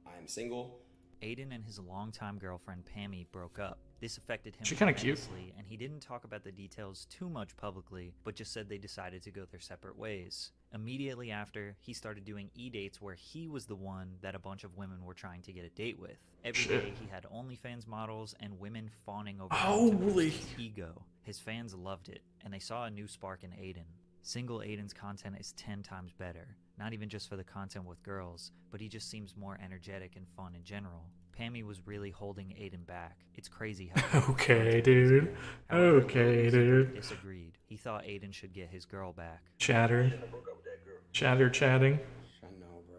I am single. Adin and his longtime girlfriend Pammy broke up. This affected him She kinda cute. tremendously, and he didn't talk about the details too much publicly, but just said they decided to go their separate ways. Immediately after, he started doing e-dates where he was the one that a bunch of women were trying to get a date with. Every day he had OnlyFans models and women fawning over him to boost his ego. His fans loved it, and they saw a new spark in Adin. Single Adin's content is 10 times better, not even just for the content with girls, but he just seems more energetic and fun in general. Pammy was really holding Adin back. It's crazy how okay, dude. However, Okay, dude. disagreed. He thought Adin should get his girl back. Chatter. Chatter chatting. I know, bro.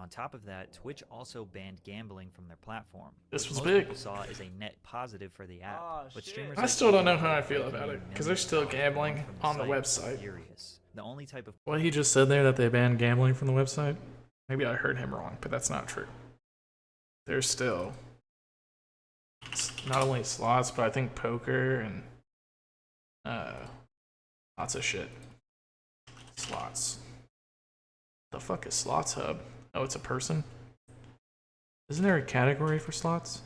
On top of that, Twitch also banned gambling from their platform. This which was most big. people saw as a net positive for the app. Oh, But shit. streamers I like still don't know Aiden how I are feel raking about in it, because they're millions still of dollars a month gambling from the on the site. website. Furious. The only type of What he just said there, that they banned gambling from the website, maybe I heard him wrong, but that's not true. There's still not only slots, but I think poker and lots of shit. Slots. The fuck is Slots Hub? Oh, it's a person? Isn't there a category for slots?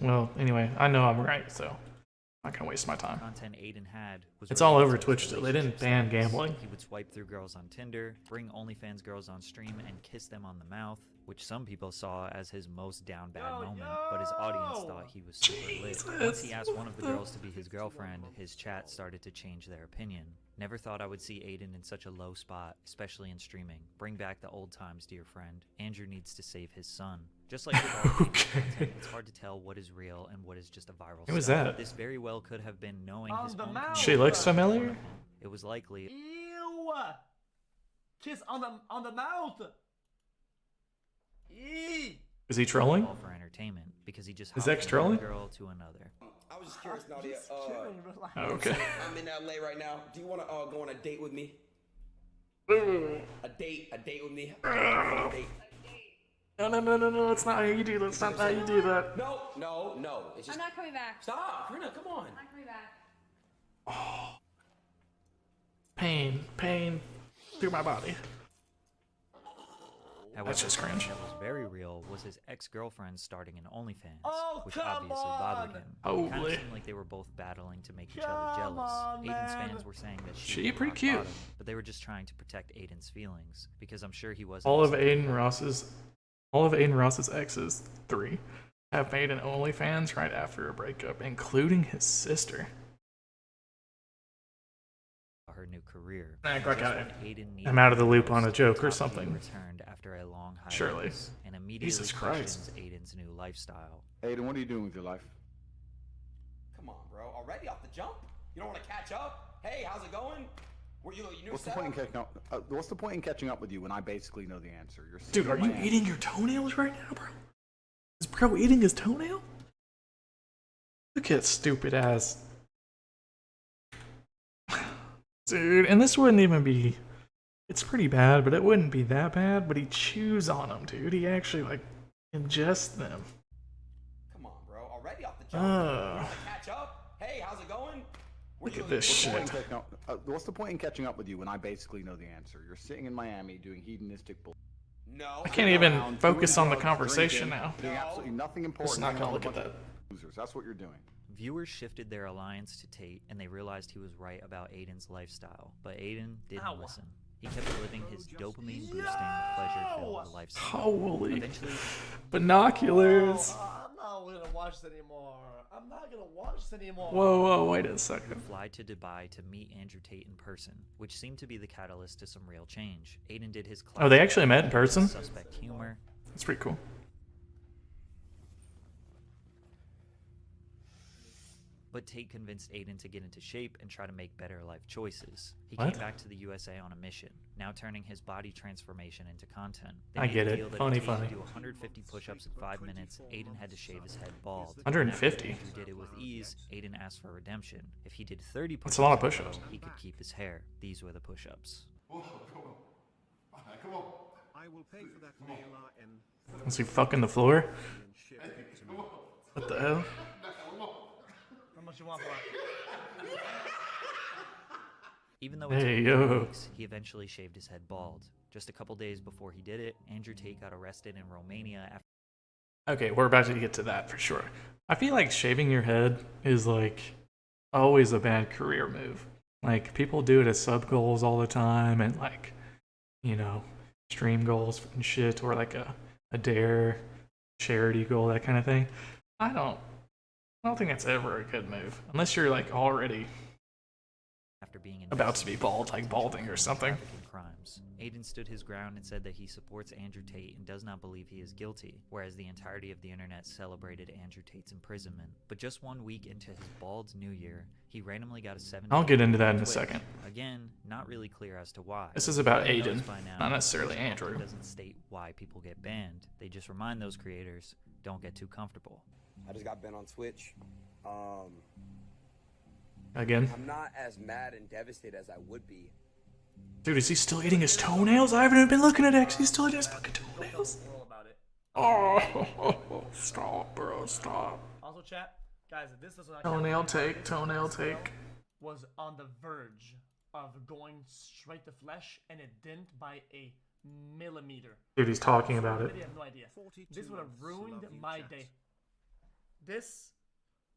Well, anyway, I know I'm right, so I'm not gonna waste my time. content Aiden had was It's all related over to his Twitch still. They didn't relationship ban status. gambling. He would swipe through girls on Tinder, bring OnlyFans girls on stream, and kiss them on the mouth, which some people saw as his most down bad moment, but his audience thought he was super lit. Once he asked one of the girls to be his girlfriend, his chat started to change their opinion. Never thought I would see Aiden in such a low spot, especially in streaming. Bring back the old times, dear friend. Andrew needs to save his son. Just like with all Aiden's content, it's hard to tell what is real and what is just a viral Who was stunt. that? This very well could have been knowing On his the own mouth. She looks community. familiar? It was likely Ew! Kiss on the mouth. Eee! Is he trolling? all for entertainment because he just Is hopped X from one trolling? girl to another. I was just curious, Nadia. Chilling, relax. Oh, okay. I'm in LA right now. Do you want to go on a date with me? A date with me? A date. No, that's not how you do that. That's not how you do that. No. It's just I'm not coming back. stop, Karina. Come on. I'm not coming back. Pain through my body. However, That's just cringe. What was very real was his ex-girlfriend starting an OnlyFans, Oh, which come obviously bothered on! him. It kind Holy. of seemed like they were both battling to make each Come other jealous. on, Aiden's man. fans were saying that She was pretty rock cute. bottom, but they were just trying to protect Aiden's feelings because I'm sure he wasn't. All of listening. Aiden Ross's exes, 3, have made an OnlyFans right after a breakup, including his sister. Her new career. Act like Just I- when Aiden needed I'm out of the loop most, on a joke or Top Gear something. Returned after a long hiatus Surely. and immediately Jesus questions Christ. Aiden's new lifestyle. Aiden, what are you doing with your life? Come on, bro. Already off the jump? You don't want to catch up? Hey, how's it going? Were you new What's the setup? point in catching up? What's the point in catching up with you when I basically know the answer? You're Dude, are you eating your toenails right now, bro? Is bro eating his toenail? Look at stupid ass. Dude, and this wouldn't even be... It's pretty bad, but it wouldn't be that bad, but he chews on them, dude. He actually, like, ingests them. Come on, bro. Already off the jump? You Ugh. want to catch up? Hey, how's it going? Were Look you at this shit. What's the point in catching up with you when I basically know the answer? You're sitting in Miami doing hedonistic bull. No. I can't even focus on the conversation now. Doing absolutely nothing important. Just not hanging gonna out with look a at bunch of Losers. That's what you're doing. Viewers shifted their alliance to Tate, and they realized he was right about Aiden's lifestyle. But Aiden didn't Ow. listen. He kept living his dopamine-boosting, pleasure-filled lifestyle. Holy Eventually, binoculars. I'm not gonna watch this anymore. I'm not gonna watch this anymore. Whoa, wait a second. fly to Dubai to meet Andrew Tate in person, which seemed to be the catalyst to some real change. Aiden did his Oh, they actually met in person? suspect humor. That's pretty cool. But Tate convinced Aiden to get into shape and try to make better life choices. He What? came back to the USA on a mission, now turning his body transformation into content. They I made get a it. deal that Funny, if Tate funny. could do 150 push-ups in 5 minutes, Aiden had to shave his head bald. 150? And after Andrew did it with ease, Aiden asked for redemption. If he did 30 push-ups That's a lot of in a push-ups. row, he could keep his hair. These were the push-ups. I will pay for that meal and Was he fucking the floor? What the hell? How much you want for it? Even though it Hey, took yo. weeks, he eventually shaved his head bald. Just a couple days before he did it, Andrew Tate got arrested in Romania after Okay, we're about to get to that for sure. I feel like shaving your head is like always a bad career move. Like people do it as sub goals all the time and like, you know, stream goals and shit, or like a dare charity goal, that kind of thing. I don't think that's ever a good move unless you're like already being about to be bald, like balding or something. crimes. Adin stood his ground and said that he supports Andrew Tate and does not believe he is guilty, whereas the entirety of the internet celebrated Andrew Tate's imprisonment. But just 1 week into his bald new year, he randomly got a 7-day I'll get into that in a Twitch. second. Again, not really clear as to why. This is about Everyone knows Adin, by now, not necessarily Twitch often Andrew. doesn't state why people get banned. They just remind those creators, don't get too comfortable. I just got banned on Twitch. Again. I'm not as mad and devastated as I would be. Dude, is he still eating his toenails? I haven't even been looking at X. He's still eating his fucking toenails. Oh, stop, bro, stop. Also, chat, guys, this is what I Toenail take, toenail take. was on the verge of going straight to flesh, and it didn't by a millimeter. Dude, he's talking about it. I have no idea. This would have ruined my day. This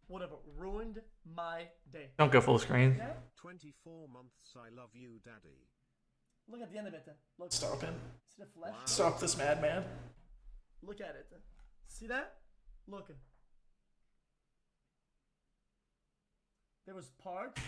would have ruined my day. Don't go full screen. Yeah? 24 months, I love you, daddy. Look at the end of it. Look. Stop him. See the flesh? Stop this madman. Look at it. See that? Look. There was parts.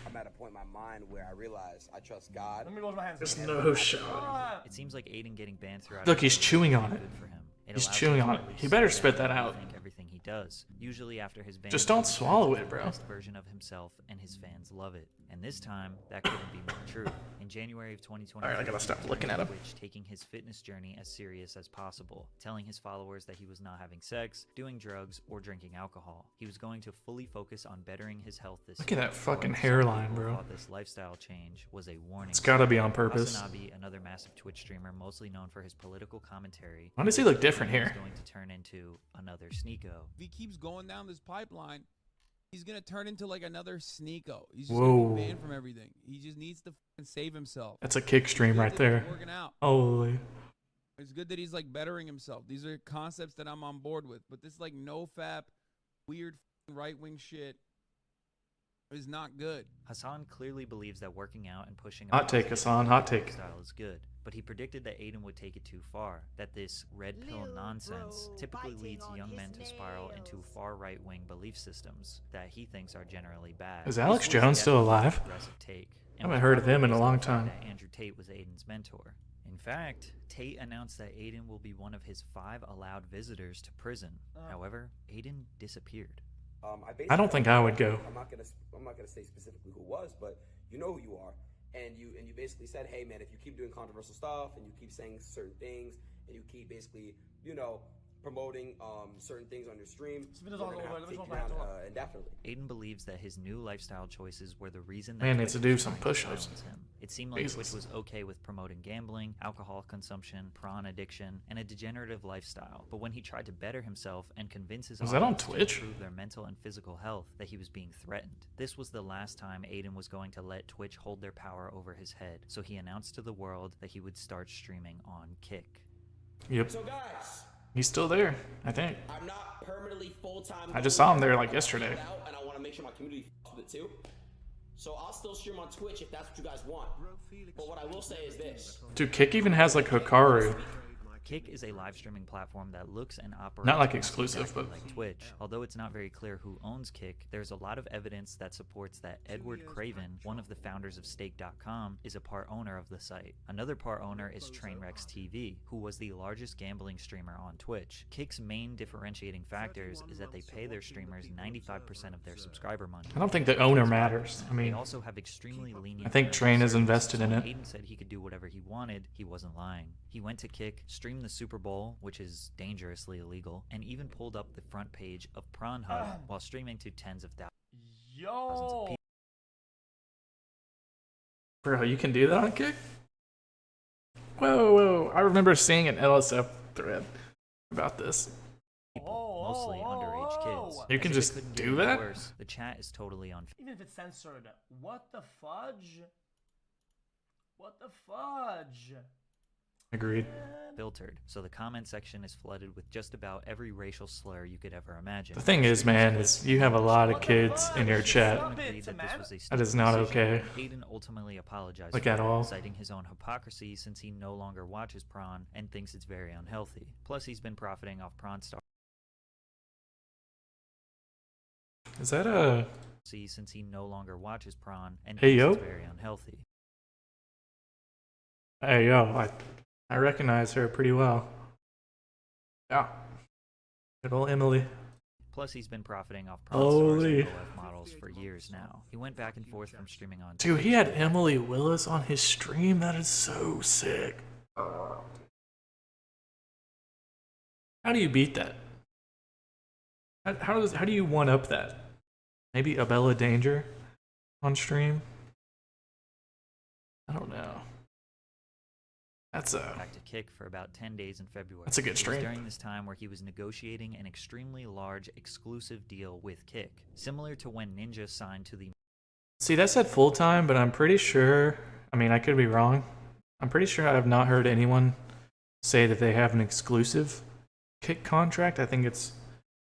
I'm at a point in my mind where I realize I trust God. Let me wash my hands. There's no shot. It seems like Adin getting banned throughout. Look, he's chewing on it. Good for him. It He's allows chewing him to on it. really He better sit spit down that and out. rethink everything he does. Usually after his ban, Just don't he swallow turns it, into bro. the best version of himself, and his fans love it. And this time, that couldn't be more true. In January of 2020, Alright, I gotta stop looking at him. Twitch, taking his fitness journey as serious as possible, telling his followers that he was not having sex, doing drugs, or drinking alcohol. He was going to fully focus on bettering his health this Look year. at that fucking Some hairline, people bro. thought this lifestyle change was a warning. It's gotta be on purpose. Hasanabi, another massive Twitch streamer mostly known for his political commentary. Why does he look different here? Is going to turn into another Sneeko. If he keeps going down this pipeline, he's gonna turn into like another Sneeko. He's just Whoa. gonna be banned from everything. He just needs to fucking save himself. That's a kick stream right there. Working out. Holy. It's good that he's like bettering himself. These are concepts that I'm on board with. But this like no fap, weird right wing shit is not good. Hassan clearly believes that working out and pushing a Hot take, positive Hassan, hot take. lifestyle is good, but he predicted that Adin would take it too far, that this red pill nonsense typically leads young men to spiral into far right-wing belief systems that he thinks are generally bad. Is Alex This was Jones still definitely an alive? aggressive take, I and haven't was heard of him in a probably long based on the time. fact that Andrew Tate was Aiden's mentor. In fact, Tate announced that Adin will be one of his 5 allowed visitors to prison. However, Adin disappeared. I don't think I would go. I'm not gonna say specifically who it was, but you know who you are, and you basically said, hey man, if you keep doing controversial stuff and you keep saying certain things and you keep basically promoting certain things on your stream, we're gonna have to take you down indefinitely. Adin believes that his new lifestyle choices were the reason that Man Twitch needs to do was some trying to push-ups. silence him. It seemed like Jesus. Twitch was okay with promoting gambling, alcohol consumption, prawn addiction, and a degenerative lifestyle. But when he tried to better himself and convince his Was that on audience to Twitch? improve their mental and physical health, that he was being threatened. This was the last time Adin was going to let Twitch hold their power over his head. So he announced to the world that he would start streaming on Kick. Yep. So guys, He's still there, I think. I'm not permanently full-time. I just saw him there like yesterday. And I want to make sure my community f***s with it too. So I'll still stream on Twitch if that's what you guys want. But what I will say is this. Dude, Kick even has like Hikaru. Kick is a live streaming platform that looks and operates Not like exactly exclusive, but like Twitch. Although it's not very clear who owns Kick, there's a lot of evidence that supports that Edward Craven, one of the founders of Stake.com, is a part owner of the site. Another part owner is Trainwrecks TV, who was the largest gambling streamer on Twitch. Kick's main differentiating factors is that they pay their streamers 95% of their subscriber money. I don't think the owner matters. I They mean, also have extremely lenient. I think terms of Train is service. invested in So it. when Adin said he could do whatever he wanted, he wasn't lying. He went to Kick, streamed the Super Bowl, which is dangerously illegal, and even pulled up the front page of Pornhub while streaming to tens of thousands of Yo! people. bro, you can do that on Kick? Whoa, whoa. I remember seeing an LSF thread about this. Mostly underage kids. You can As if it just couldn't do get any that? worse, the chat is totally on. Even if it's censored, what the fudge? What the fudge? Agreed. Filtered, so the comment section is flooded with just about every racial slur you could ever imagine. The thing is, man, is you have a lot of kids in your chat. That is not okay. Adin ultimately apologized Like for at it, all. citing his own hypocrisy since he no longer watches prawn and thinks it's very unhealthy. Plus, he's been profiting off prawn star. Is that a... Since he no longer watches prawn and Hey, thinks yo? it's very unhealthy. Hey, yo, I recognize her pretty well. Yeah. Good old Emily. Plus, he's been profiting off porn stars Holy. and OF models for years now. He went back and forth from streaming on Dude, Twitch he had to- Emily Willis on his stream. That is so sick. How do you beat that? How do you one up that? Maybe Abella Danger on stream? I don't know. That's back to Kick for about 10 days in February. That's a good It was stream. during this time where he was negotiating an extremely large exclusive deal with Kick, similar to when Ninja signed to the See, that said full time, but I'm pretty sure. I mean, I could be wrong. I'm pretty sure I have not heard anyone say that they have an exclusive Kick contract. I think it's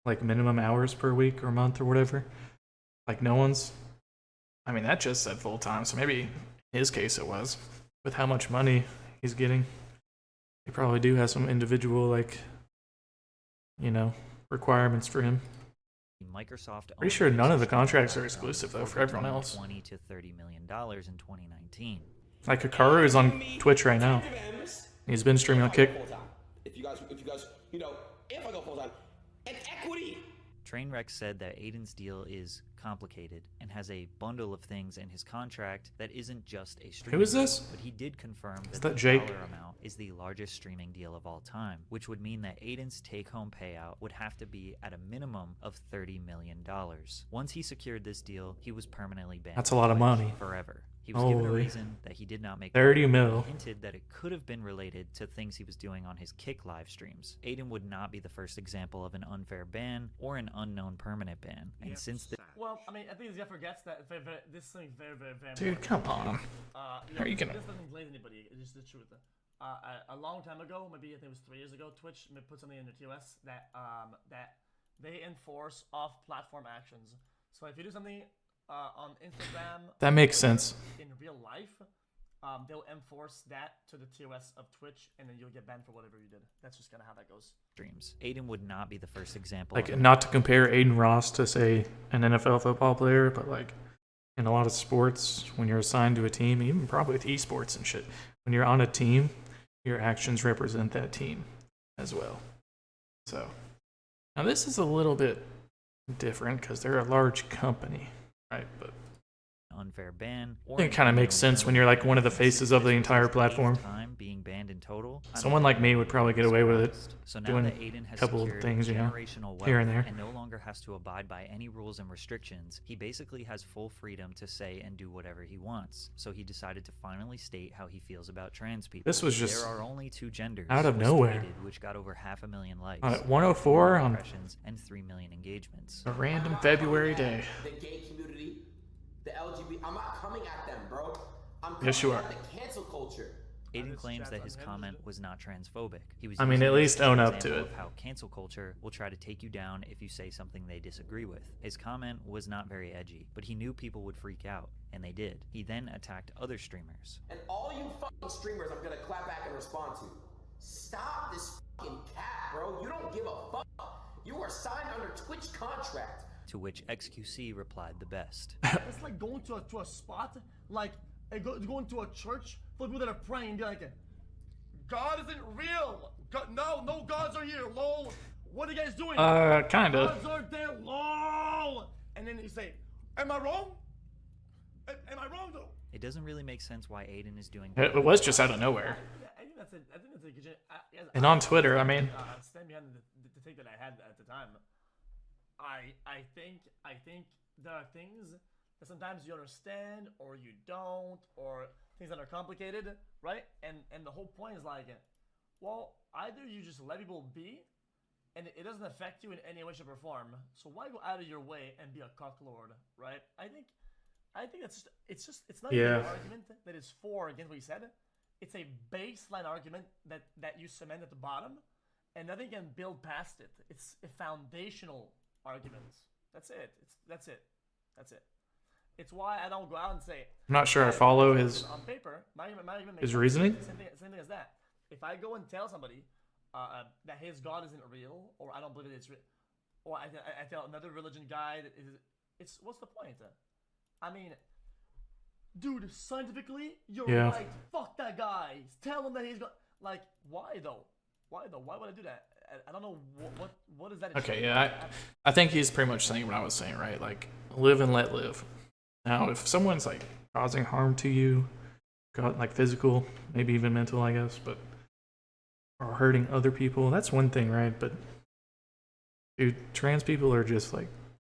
like minimum hours per week or month or whatever. Like no one's. I mean, that just said full time, so maybe in his case it was. With how much money he's getting, they probably do have some individual requirements for him. Microsoft. Pretty sure none of the contracts are exclusive though for everyone else. $20 to $30 million in 2019. Like Hikaru is on Twitch right now. He's been streaming on Kick. If you guys, if I go full time, it's equity. Trainwreck said that Adin's deal is complicated and has a bundle of things in his contract that isn't just a streaming Who is this? deal, but he did confirm Is that that the Jake? dollar amount is the largest streaming deal of all time, which would mean that Adin's take-home payout would have to be at a minimum of $30 million. Once he secured this deal, he was permanently banned. That's a from lot of Twitch money. forever. He was given a Holy. reason that he did not make 30 money, mil. and hinted that it could have been related to things he was doing on his Kick live streams. Adin would not be the first example of an unfair ban or an unknown permanent ban, and since the Well, I mean, I think this guy forgets that this is something very, very, very Dude, come on. How are you gonna? This doesn't glaze anybody. It's just the truth. A long time ago, maybe I think it was 3 years ago, Twitch put something in their TOS that they enforce off-platform actions. So if you do something on Instagram, That makes sense. in real life, they'll enforce that to the TOS of Twitch, and then you'll get banned for whatever you did. That's just kind of how that goes. streams, Adin would not be the first example. Like, of not to compare Adin Ross to, say, an NFL football player, but, like, in a lot of sports, when you're assigned to a team, even probably with esports and shit, when you're on a team, your actions represent that team as well. So, now this is a little bit different because they're a large company, right? But unfair ban. I think it kind of makes sense when you're like one of the faces of the entire platform. Time being banned in total. Someone like me would probably get away with it, So now doing that Adin has a couple of secured things, you know, generational wealth here and there. no longer has to abide by any rules and restrictions, he basically has full freedom to say and do whatever he wants. So he decided to finally state how he feels about trans people. This was just there are only 2 genders. out of was nowhere. tweeted, which got over 500,000 likes, At 104 4 on impressions, and 3 million engagements. a random February day. The gay community, the LGBT. I'm not coming at them, bro. I'm coming Yes, you are. at the cancel culture. Adin claims that his comment was not transphobic. He was I mean, using at it least as an own up to example it. of how cancel culture will try to take you down if you say something they disagree with. His comment was not very edgy, but he knew people would freak out, and they did. He then attacked other streamers. And all you fucking streamers, I'm gonna clap back and respond to. Stop this fucking cap, bro. You don't give a fuck. You are signed under Twitch contract. To which XQC replied the best. It's like going to a spot, like going to a church for people that are praying and be like, God isn't real. God, no gods are here. Lol. What are you guys doing? Kinda. Gods aren't there. Lol. And then you say, am I wrong? Am I wrong though? It doesn't really make sense why Adin is doing It was just out of nowhere. Yeah, I think that's a good. Yes, And on Twitter, I mean, stand behind the take that I had at the time. I think there are things that sometimes you understand or you don't, or things that are complicated, right? And the whole point is like, well, either you just let people be, and it doesn't affect you in any way, shape, or form. So why go out of your way and be a cocklord, right? I think it's not even an argument that is for or against what you said. It's a baseline argument that you cement at the bottom, and nothing can build past it. It's a foundational argument. That's it. That's it. It's why I don't go out and say. I'm not sure I follow his on paper. My argument his makes reasoning. Same thing as that. If I go and tell somebody that his God isn't real, or I don't believe it's real, or I tell another religion guy that it's what's the point? I mean, dude, scientifically, you're Yeah. right. Fuck that guy. Tell him that he's got. Like, why though? Why though? Why would I do that? I don't know what is that. Okay, yeah, I think he's pretty much saying what I was saying, right? Like, live and let live. Now, if someone's like causing harm to you, like physical, maybe even mental, I guess, but or hurting other people, that's one thing, right? But dude, trans people are just like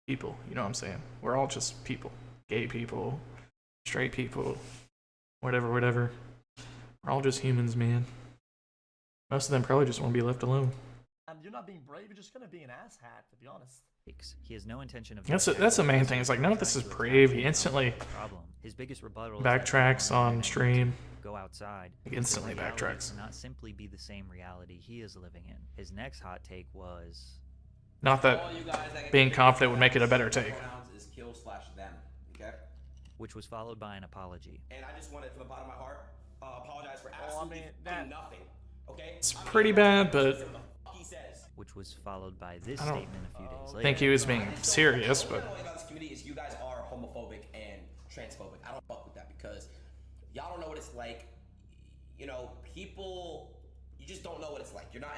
people, you know what I'm saying? We're all just people. Gay people, straight people, whatever. We're all just humans, man. Most of them probably just want to be left alone. You're not being brave. You're just gonna be an asshat, to be honest. He has no intention of. That's the main thing. It's like none of this is brave. He instantly His biggest rebuttal backtracks on stream. Go outside. He instantly Reality backtracks. cannot simply be the same reality he is living in. His next hot take was. Not that being confident would make it a better take. Is kill/them, okay? Which was followed by an apology. And I just wanted from the bottom of my heart apologize for absolutely nothing. Okay? It's pretty bad, but Which was followed by this I don't statement a few days later. think he was being serious, What I but don't like about this community is you guys are homophobic and transphobic. I don't fuck with that because y'all don't know what it's like. You know, people. You just don't know what it's like. You're not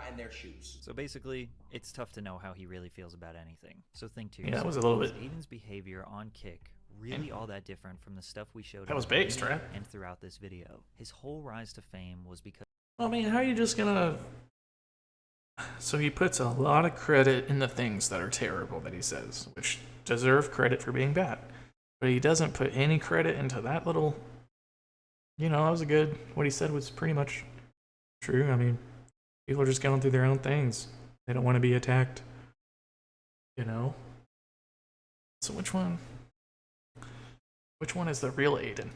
in their shoes. So basically, it's tough to know how he really feels about anything. So think to Yeah, yourself, that was a little bit- is Aiden's behavior on Kick really all that different from the stuff we showed That was in the based, video right? and throughout this video? His whole rise to fame was because I mean, how are you just gonna? So he puts a lot of credit in the things that are terrible that he says, which deserve credit for being bad, but he doesn't put any credit into that little. You know, that was a good. What he said was pretty much true. I mean, people are just going through their own things. They don't want to be attacked. You know. So which one? Which one is the real Aiden?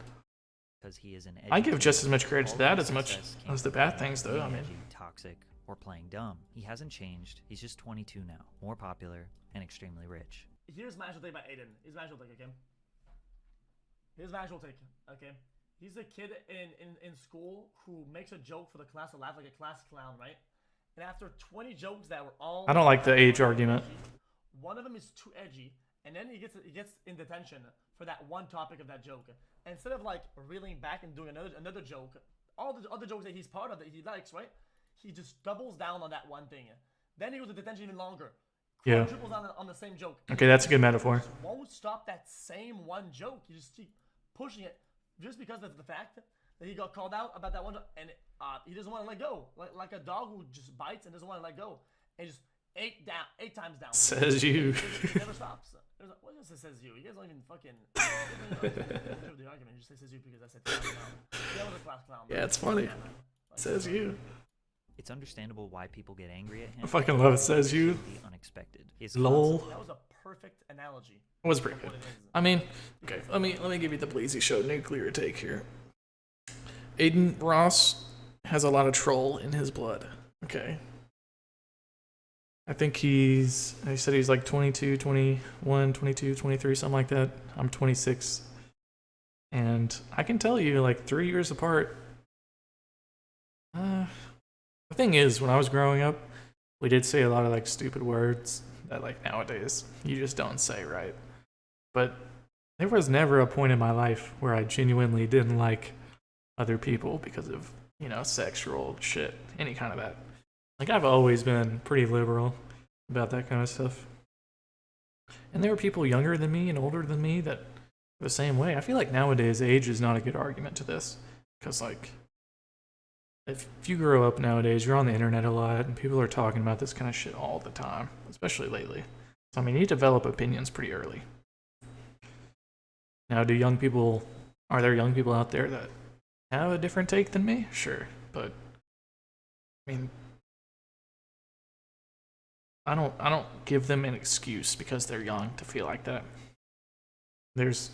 he is an I give just as much credit to all that his as much success came as the from bad being things, though. I mean, edgy, toxic, or playing dumb. He hasn't changed. He's just 22 now, more popular and extremely rich. Here's my actual take about Aiden. Here's my actual take, okay? Here's my actual take, okay? He's a kid in school who makes a joke for the class to laugh, like a class clown, right? And after 20 jokes that were all... I don't like the age argument. One of them is too edgy, and then he gets in detention for that one topic of that joke. And instead of like reeling back and doing another joke, all the other jokes that he's part of that he likes, right? He just doubles down on that one thing. Then he goes to detention even longer. Yeah. Triples down on the same joke. Okay, that's a good metaphor. Just won't stop that same one joke. You just keep pushing it just because of the fact that he got called out about that one joke, and he doesn't want to let go. Like a dog who just bites and doesn't want to let go. And just eight times down. Says you. He never stops. What does it says you? You guys don't even fucking the argument. You just say says you because I said class clown. Yeah, was a class clown. Yeah, it's funny. Says you. It's understandable why people get angry at him. I fucking love it. Says you. The unexpected. His Lol. That was a perfect analogy. It was pretty good. I mean, okay, let me give you the Bleezy Show nuclear take here. Adin Ross has a lot of troll in his blood. Okay. I think he said he's like 22, 21, 22, 23, something like that. I'm 26. And I can tell you, like, 3 years apart. The thing is, when I was growing up, we did say a lot of, like, stupid words that, like, nowadays you just don't say, right? But there was never a point in my life where I genuinely didn't like other people because of, you know, sexual shit, any kind of that. Like, I've always been pretty liberal about that kind of stuff. And there were people younger than me and older than me that were the same way. I feel like nowadays age is not a good argument to this. Because, like, if you grow up nowadays, you're on the internet a lot, and people are talking about this kind of shit all the time, especially lately. So, I mean, you develop opinions pretty early. Now, are there young people out there that have a different take than me? Sure. But, I mean, I don't give them an excuse because they're young to feel like that. There's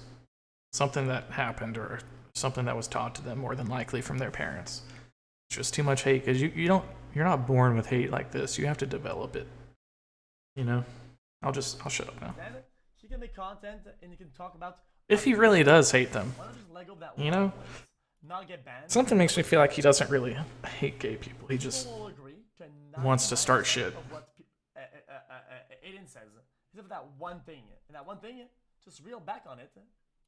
something that happened or something that was taught to them more than likely from their parents. It's just too much hate because you're not born with hate like this. You have to develop it. You know? I'll shut up now. Then he can make content and he can talk about If he really does hate them, why not just let go of that you know? not get banned. Something makes me feel like he doesn't really hate gay people. He just People will agree to wants to start 99% shit. of what Aiden says, except for that one thing. And that one thing, just reel back on it,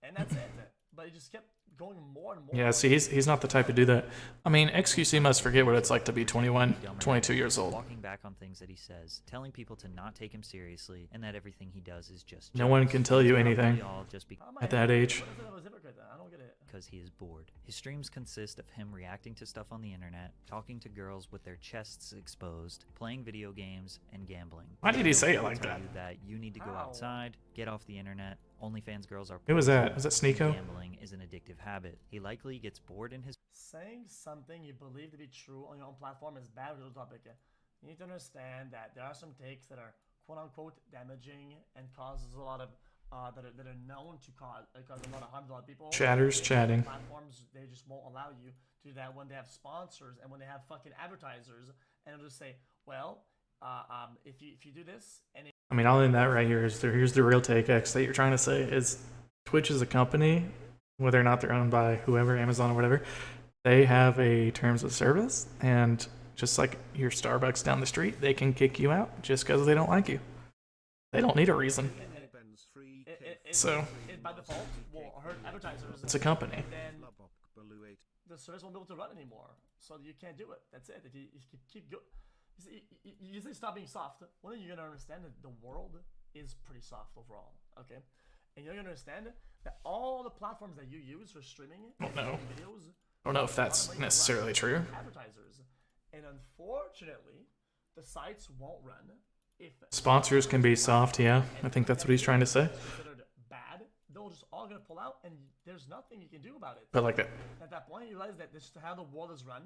and that's it. but it just kept going more and more. Yeah, see, he's not the type to do that. I mean, XQC must forget what it's like to be 21, 22 years old. Walking back on things that he says, telling people to not take him seriously, and that everything he does is just No one jokes. can tell you It's anything probably all just at that age. What is it? I was hypocrite then? I don't get it. because he is bored. His streams consist of him reacting to stuff on the internet, talking to girls with their chests exposed, playing video games, and gambling. Why did he say it He'll like tell that? you that you need to go outside, get off the internet. OnlyFans girls are. Who was that? poison, Was that and Sneeko? Gambling is an addictive habit. He likely gets bored in his. Saying something you believe to be true on your own platform is bad with the topic. You need to understand that there are some takes that are quote unquote damaging and causes a lot of that are known to cause a lot of harm to a lot of people. Chatters chatting. Platforms, they just won't allow you to do that when they have sponsors and when they have fucking advertisers, and they'll just say, well, if you do this and I mean, all in that right here is here's the real take X that you're trying to say is Twitch is a company, whether or not they're owned by whoever, Amazon or whatever, they have a terms of service, and just like your Starbucks down the street, they can kick you out just because they don't like you. They don't need a reason. So it by default will hurt advertisers. it's a company. And then the service won't be able to run anymore, so you can't do it. That's it. If you keep go, you say stop being soft. One thing you're gonna understand that the world is pretty soft overall. Okay, and you're gonna understand that all the platforms that you use for streaming videos. I don't know if that's necessarily true. Advertisers, and unfortunately, the sites won't run if Sponsors can be soft, yeah. I think that's what he's trying to say. considered bad. They're just all gonna pull out, and there's nothing you can do about it. But like that. At that point, you realize that this is how the world is run,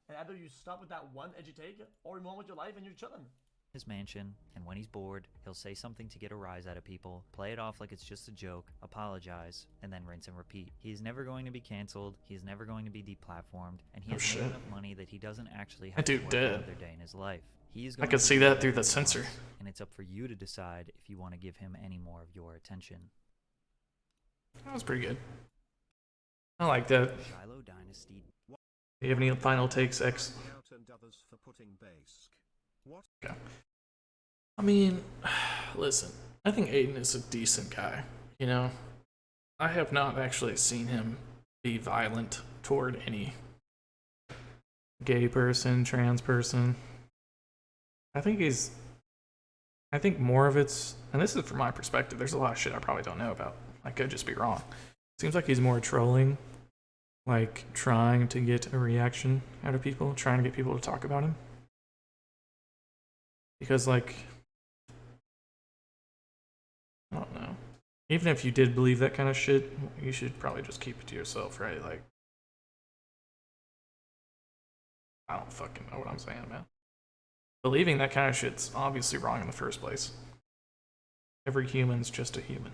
and either you stop with that one edgy take, or you move on with your life and you're chilling. His mansion, and when he's bored, he'll say something to get a rise out of people, play it off like it's just a joke, apologize, and then rinse and repeat. He is never going to be canceled, he is never going to be deplatformed, and he has made enough money that he doesn't actually have to That dude work dead. another day in his life. He is I going could to see do that whatever through the he censor. wants, and it's up for you to decide if you want to give him any more of your attention. That was pretty good. I like that. Shiloh Dynasty. Do you have any final takes, X? Okay. I mean, listen, I think Adin is a decent guy, you know? I have not actually seen him be violent toward any gay person, trans person. I think more of it's, and this is from my perspective, there's a lot of shit I probably don't know about. I could just be wrong. Seems like he's more trolling, like trying to get a reaction out of people, trying to get people to talk about him. Because, like, I don't know. Even if you did believe that kind of shit, you should probably just keep it to yourself, right? Like, I don't fucking know what I'm saying, man. Believing that kind of shit's obviously wrong in the first place. Every human's just a human.